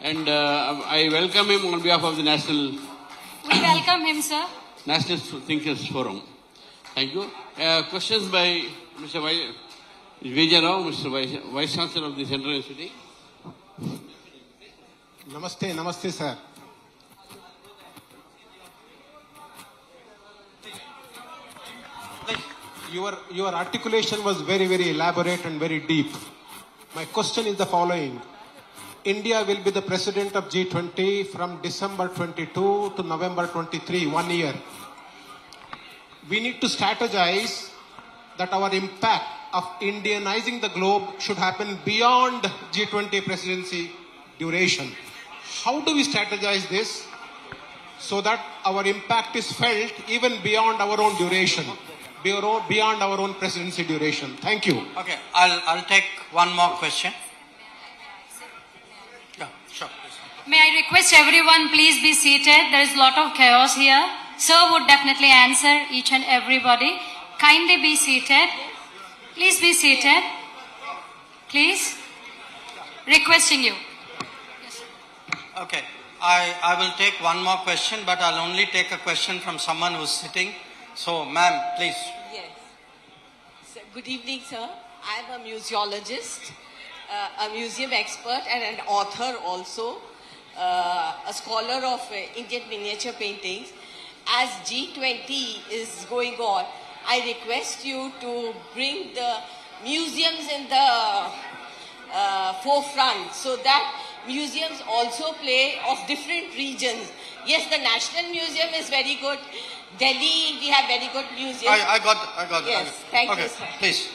S3: And I welcome him on behalf of the
S4: We welcome him, sir.
S3: Nationalist Thinkers Forum. Thank you. Questions by Mr. Vijay Rao, Mr. Vice Chancellor of the Central University.
S8: Namaste, sir. Your articulation was very, very elaborate and very deep. My question is the following. India will be the president of G20 from December 22 to November 23, 1 year. We need to strategize that our impact of Indianizing the globe should happen beyond G20 presidency duration. How do we strategize this so that our impact is felt even beyond our own duration, beyond our own presidency duration? Thank you.
S7: Okay, I'll take one more question. Yeah, sure. Please.
S4: May I request everyone please be seated. There is a lot of chaos here. Sir would definitely answer each and everybody. Kindly be seated. Please be seated. Please. Requesting you.
S7: Okay, I will take one more question, but I'll only take a question from someone who's sitting. So, ma'am, please.
S9: Yes. So, good evening, sir. I am a museologist, a museum expert and an author also, a scholar of Indian miniature paintings. As G20 is going on, I request you to bring the museums in the forefront so that museums also play of different regions. Yes, the National Museum is very good. Delhi, we have very good museums.
S7: I got
S9: Yes,
S7: it.
S9: thank
S7: Okay,
S9: you, sir.
S7: please.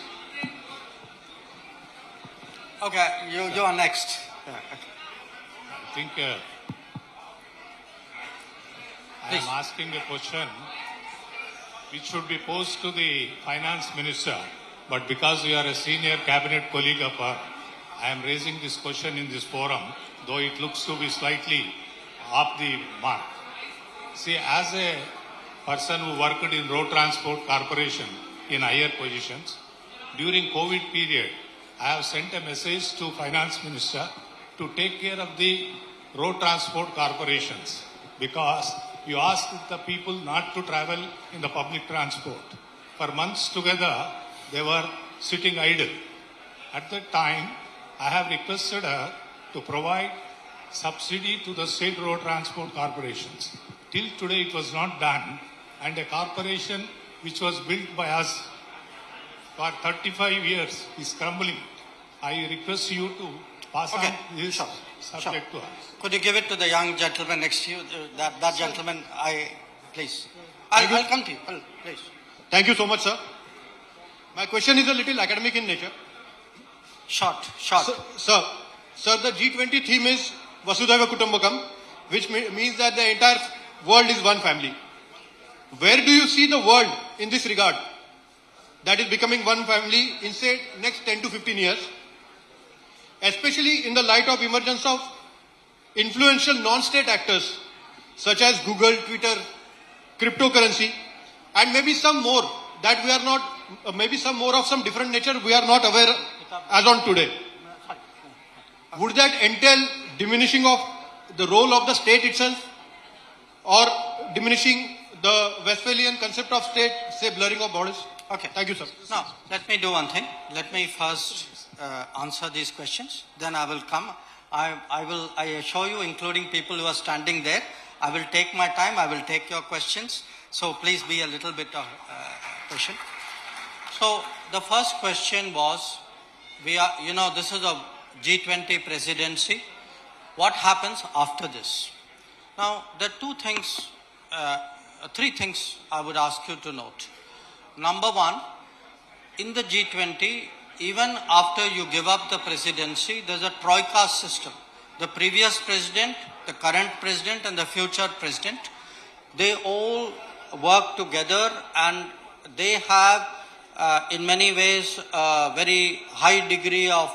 S7: Okay, you are next. Yeah, okay.
S10: I think I
S7: Please.
S10: am asking a question which should be posed to the finance minister, but because you are a senior cabinet colleague of her, I am raising this question in this forum, though it looks to be slightly off the mark. See, as a person who worked in road transport corporation in higher positions, during COVID period, I have sent a message to finance minister to take care of the road transport corporations because you asked the people not to travel in the public transport. For months together, they were sitting idle. At that time, I have requested her to provide subsidy to the state road transport corporations. Till today, it was not done, and a corporation which was built by us for 35 years is crumbling. I request you to pass on this subject to us.
S7: Could you give it to the young gentleman next to you? That gentleman, please. I'll come to you. Please.
S11: Thank you so much, sir. My question is a little academic in nature.
S7: Short.
S11: Sir, the G20 theme is Vasudhaiva Kutumbakam, which means that the entire world is one family. Where do you see the world in this regard? That is becoming one family in, say, next 10 to 15 years, especially in the light of emergence of influential non-state actors such as Google, Twitter, cryptocurrency, and maybe some more that we are not, maybe some more of some different nature we are not aware as on today. Would that entail diminishing of the role of the state itself or diminishing the Westphalian concept of state, say blurring of borders?
S7: Okay.
S11: Thank you, sir.
S7: Now, let me do one thing. Let me first answer these questions. Then I will come. I assure you, including people who are standing there, I will take my time. I will take your questions. So please be a little bit patient. So the first question was, this is a G20 presidency. What happens after this? Now, there are three things I would ask you to note. Number one, in the G20, even after you give up the presidency, there's a troika system. The previous president, the current president, and the future president, they all work together, and they have, in many ways, a very high degree of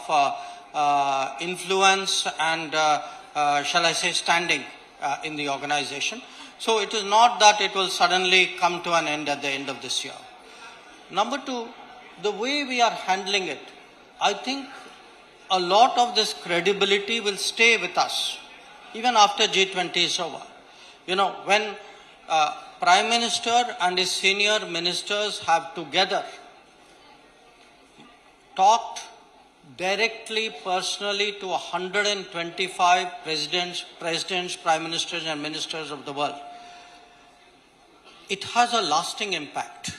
S7: influence and, shall I say, standing in the organization. So it is not that it will suddenly come to an end at the end of this year. Number two, the way we are handling it, I think a lot of this credibility will stay with us even after G20 is over. When Prime Minister and his senior ministers have together talked directly, personally to 125 presidents, prime ministers and ministers of the world, it has a lasting impact.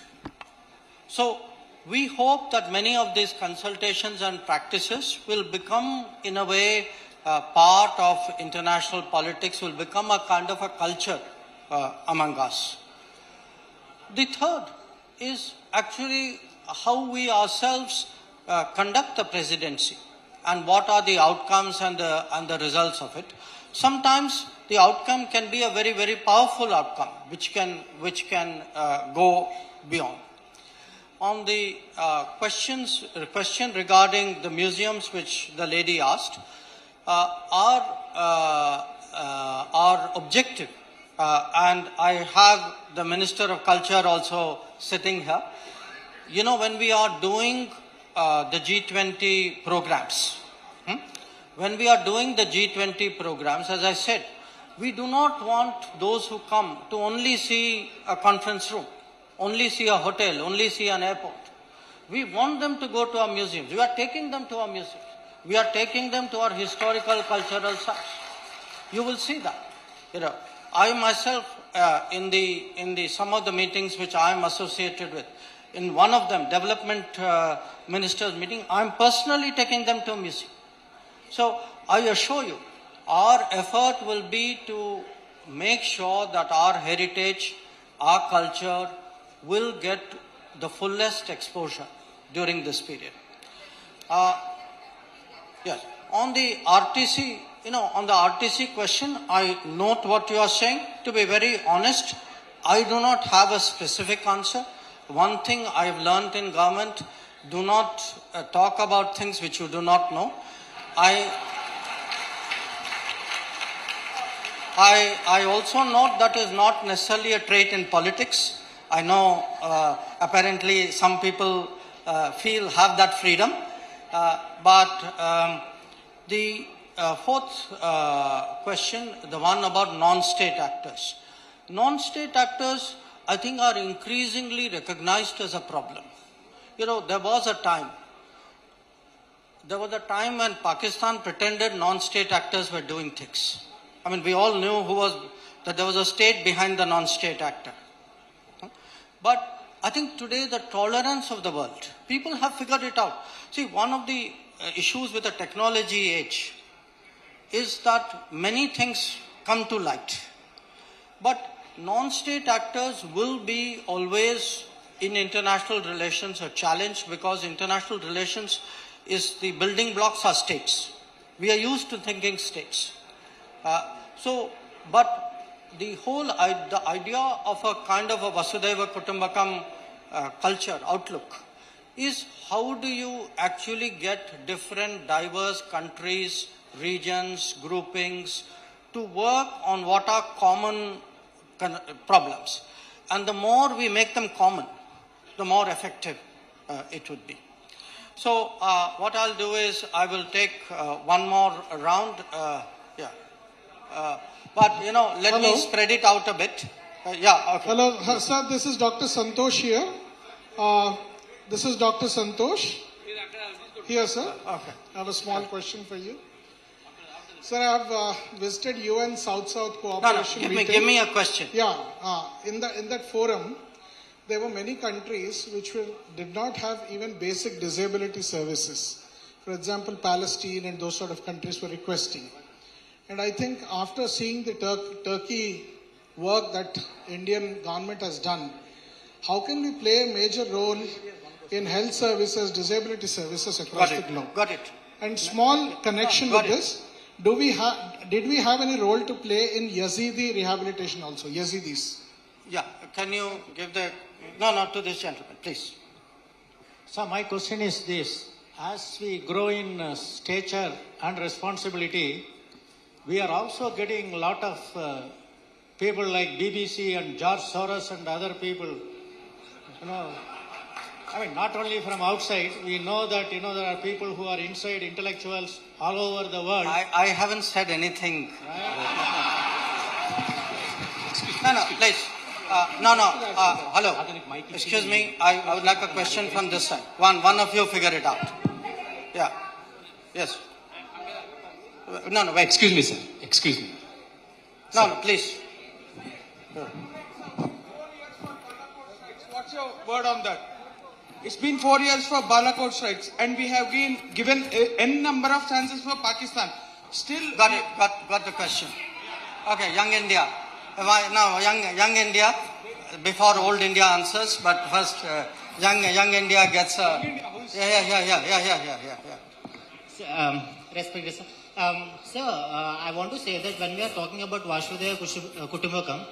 S7: So we hope that many of these consultations and practices will become, in a way, part of international politics, will become a kind of a culture among us. The third is actually how we ourselves conduct the presidency and what are the outcomes and the results of it. Sometimes the outcome can be a very, very powerful outcome which can go beyond. On the question regarding the museums which the lady asked, our objective, and I have the Minister of Culture also sitting here, when we are doing the G20 programs, as I said, we do not want those who come to only see a conference room, only see a hotel, only see an airport. We want them to go to our museums. We are taking them to our museums. We are taking them to our historical, cultural sites. You will see that. I myself, in some of the meetings which I am associated with, in one of them, development ministers meeting, I am personally taking them to a museum. So I assure you, our effort will be to make sure that our heritage, our culture will get the fullest exposure during this period. Yes, on the RTC question, I note what you are saying. To be very honest, I do not have a specific answer. One thing I have learned in government, do not talk about things which you do not know. I also note that is not necessarily a trait in politics. I know apparently some people have that freedom, but the fourth question, the one about non-state actors. Non-state actors, I think, are increasingly recognized as a problem. You know, there was a time when Pakistan pretended non-state actors were doing things. I mean, we all knew that there was a state behind the non-state actor. But I think today the tolerance of the world, people have figured it out. See, one of the issues with the technology age is that many things come to light. But non-state actors will be always in international relations a challenge, because international relations is the building blocks are states. We are used to thinking states. But the idea of a kind of a Vasudhaiva Kutumbakam culture, outlook, is how do you actually get different diverse countries, regions, groupings to work on what are common problems. And the more we make them common, the more effective it would be. So what I'll do is I will take one more round. But, you know, let me spread it out a bit. Okay.
S12: Hello, sir, this is Dr. Santosh here. This is Dr. Santosh. Here, sir.
S7: Okay.
S12: I have a small question for you. Sir, I have visited UN South-South Cooperation meeting.
S7: Give me a question.
S12: Yeah. In that forum, there were many countries which did not have even basic disability services. For example, Palestine and those sort of countries were requesting. And I think after seeing the Turkey work that Indian government has done, how can we play a major role in health services, disability services across the globe?
S7: Got it.
S12: And small connection with this, did we have any role to play in Yazidi rehabilitation also, Yazidis?
S7: Yeah, can you give no, to this gentleman, please.
S13: So my question is this: as we grow in stature and responsibility, we are also getting a lot of people like BBC and George Soros and other people, you know, I mean, not only from outside, we know that, you know, there are people who are inside, intellectuals all over the world.
S7: I haven't said anything. No, please. Hello. Excuse me. I would like a question from this side. One of you figure it out. Yeah. Yes. No, wait.
S14: Excuse me, sir. Excuse me.
S7: No, please.
S15: What's your word on that? It's been 4 years for Balakot strikes, and we have been given n number of chances for Pakistan. Still,
S7: got the question. Okay, Young India. Now, young India, before Old India answers, but first, young India gets a.
S16: Respect, sir. Sir, I want to say that when we are talking about Vasudhaiva Kutumbakam,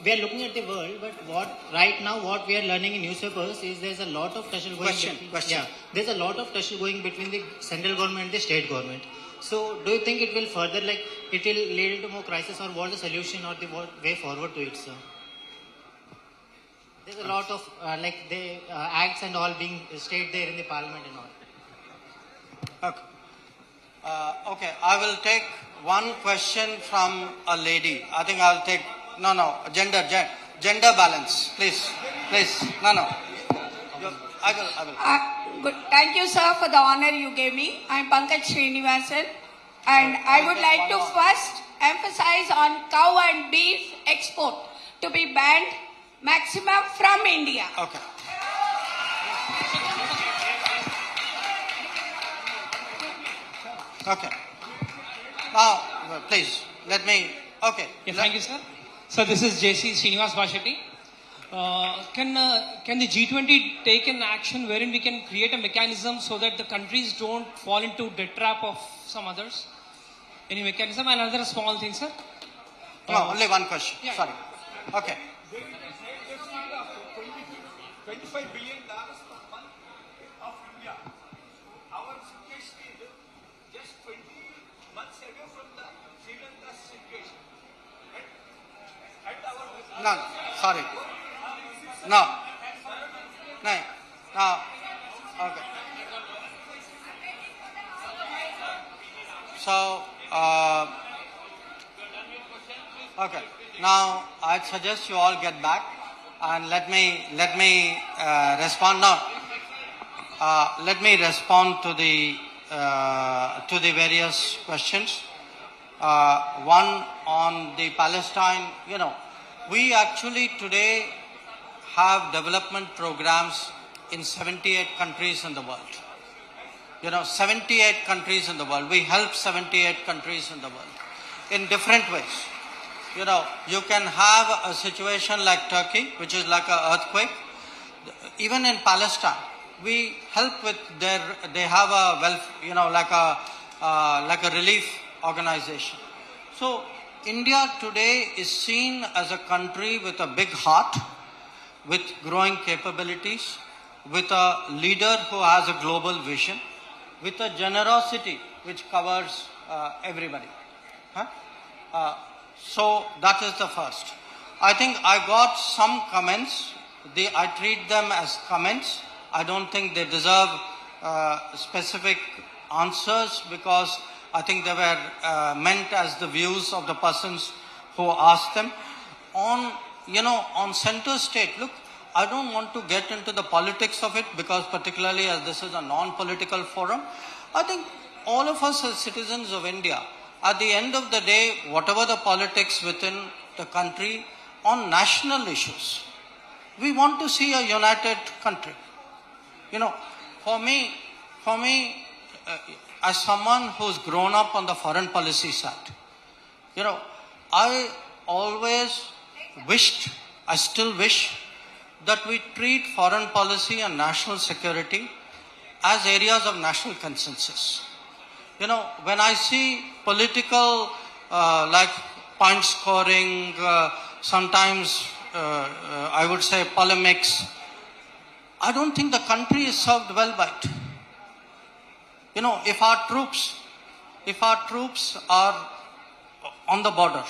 S16: we are looking at the world, but right now what we are learning in newspapers is there's a lot of tussle going.
S7: Question.
S16: There's a lot of tussle going between the central government and the state government. So, do you think it will further, like, it will lead into more crisis, or what the solution or the way forward to it, sir? There's a lot of the acts and all being stayed there in the parliament and all.
S7: Okay, I will take one question from a lady. I think I'll take gender balance, please. No. I will.
S17: Good. Thank you, sir, for the honor you gave me. I'm Pankaj Srinivasan, and I would like to first emphasize on cow and beef export to be banned maximum from India.
S7: Okay. Okay. Now, please, let me. Okay.
S14: Yeah, thank you, sir. So this is JC Srinivas Bhasheti. Can the G20 take an action wherein we can create a mechanism so that the countries don't fall into debt trap of some others? Any mechanism? And another small thing, sir.
S7: No, only one question. Yeah. Sorry. Okay.
S6: $25 billion per month of India. Our situation is just 20 months away from the Sri Lanka situation.
S7: No, sorry. No. No. No. Okay. So, okay. Now, I suggest you all get back and let me respond now. Let me respond to the various questions. One on the Palestine. We actually today have development programs in 78 countries in the world. 78 countries in the world. We help 78 countries in the world in different ways. You can have a situation like Turkey, which is like an earthquake. Even in Palestine, we help with they have a like a relief organization. So India today is seen as a country with a big heart, with growing capabilities, with a leader who has a global vision, with a generosity which covers everybody. So that is the first. I think I got some comments. I treat them as comments. I don't think they deserve specific answers because I think they were meant as the views of the persons who asked them. On center state, look, I don't want to get into the politics of it because particularly as this is a non-political forum, I think all of us as citizens of India, at the end of the day, whatever the politics within the country on national issues, we want to see a united country. For me, as someone who's grown up on the foreign policy side, I always wished, I still wish, that we treat foreign policy and national security as areas of national consensus. When I see political, like point scoring, sometimes I would say polemics, I don't think the country is served well by it. If our troops are on the border,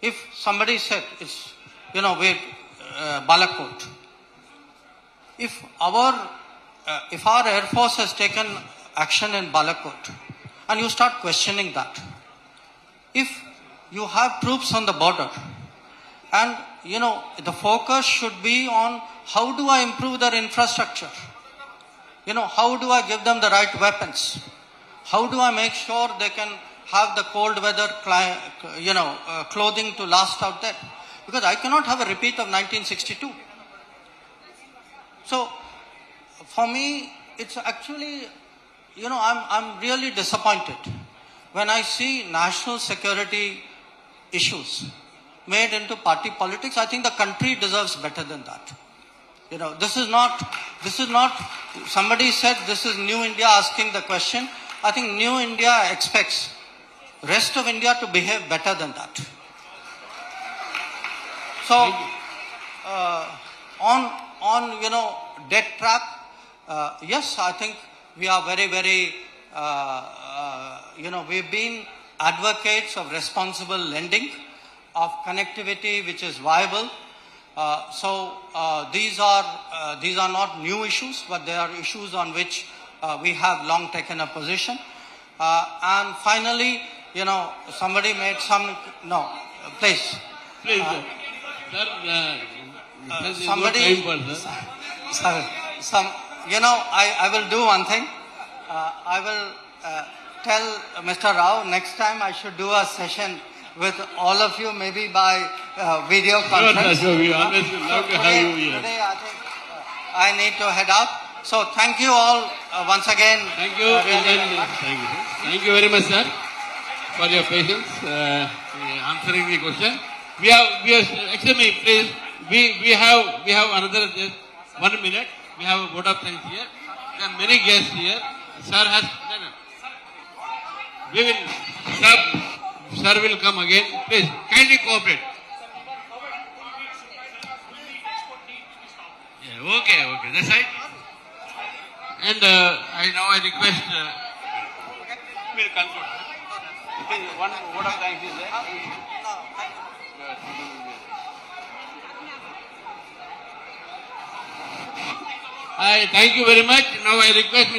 S7: if somebody said it's, with Balakot, if our Air Force has taken action in Balakot, and you start questioning that, if you have troops on the border, and the focus should be on how do I improve their infrastructure, how do I give them the right weapons, how do I make sure they can have the cold weather clothing to last out there, because I cannot have a repeat of 1962. So for me, it's actually, I'm really disappointed when I see national security issues made into party politics. I think the country deserves better than that. This is not, somebody said this is New India asking the question. I think New India expects rest of India to behave better than that. So, on debt trap, yes, I think we are very, very, we've been advocates of responsible lending, of connectivity which is viable. So these are not new issues, but they are issues on which we have long taken a position. And finally, somebody made some, no, please.
S3: Please,
S7: Somebody, I will do one thing. I will tell Mr. Rao next time I should do a session with all of you, maybe by video conference.
S3: Sure, we always love to have you here.
S7: Today I think I need to head out. So thank you all once again.
S3: Thank you. Thank you very much, sir, for your patience answering the question. We have, excuse me, please. We have another 1 minute. We have a vote of thanks here. There are many guests here. Sir has. We will. Sir will come again. Please kindly cooperate. Yeah, okay. That's right. And I request. We'll conclude. One vote of thanks is there. I thank you very much. Now I request Mr.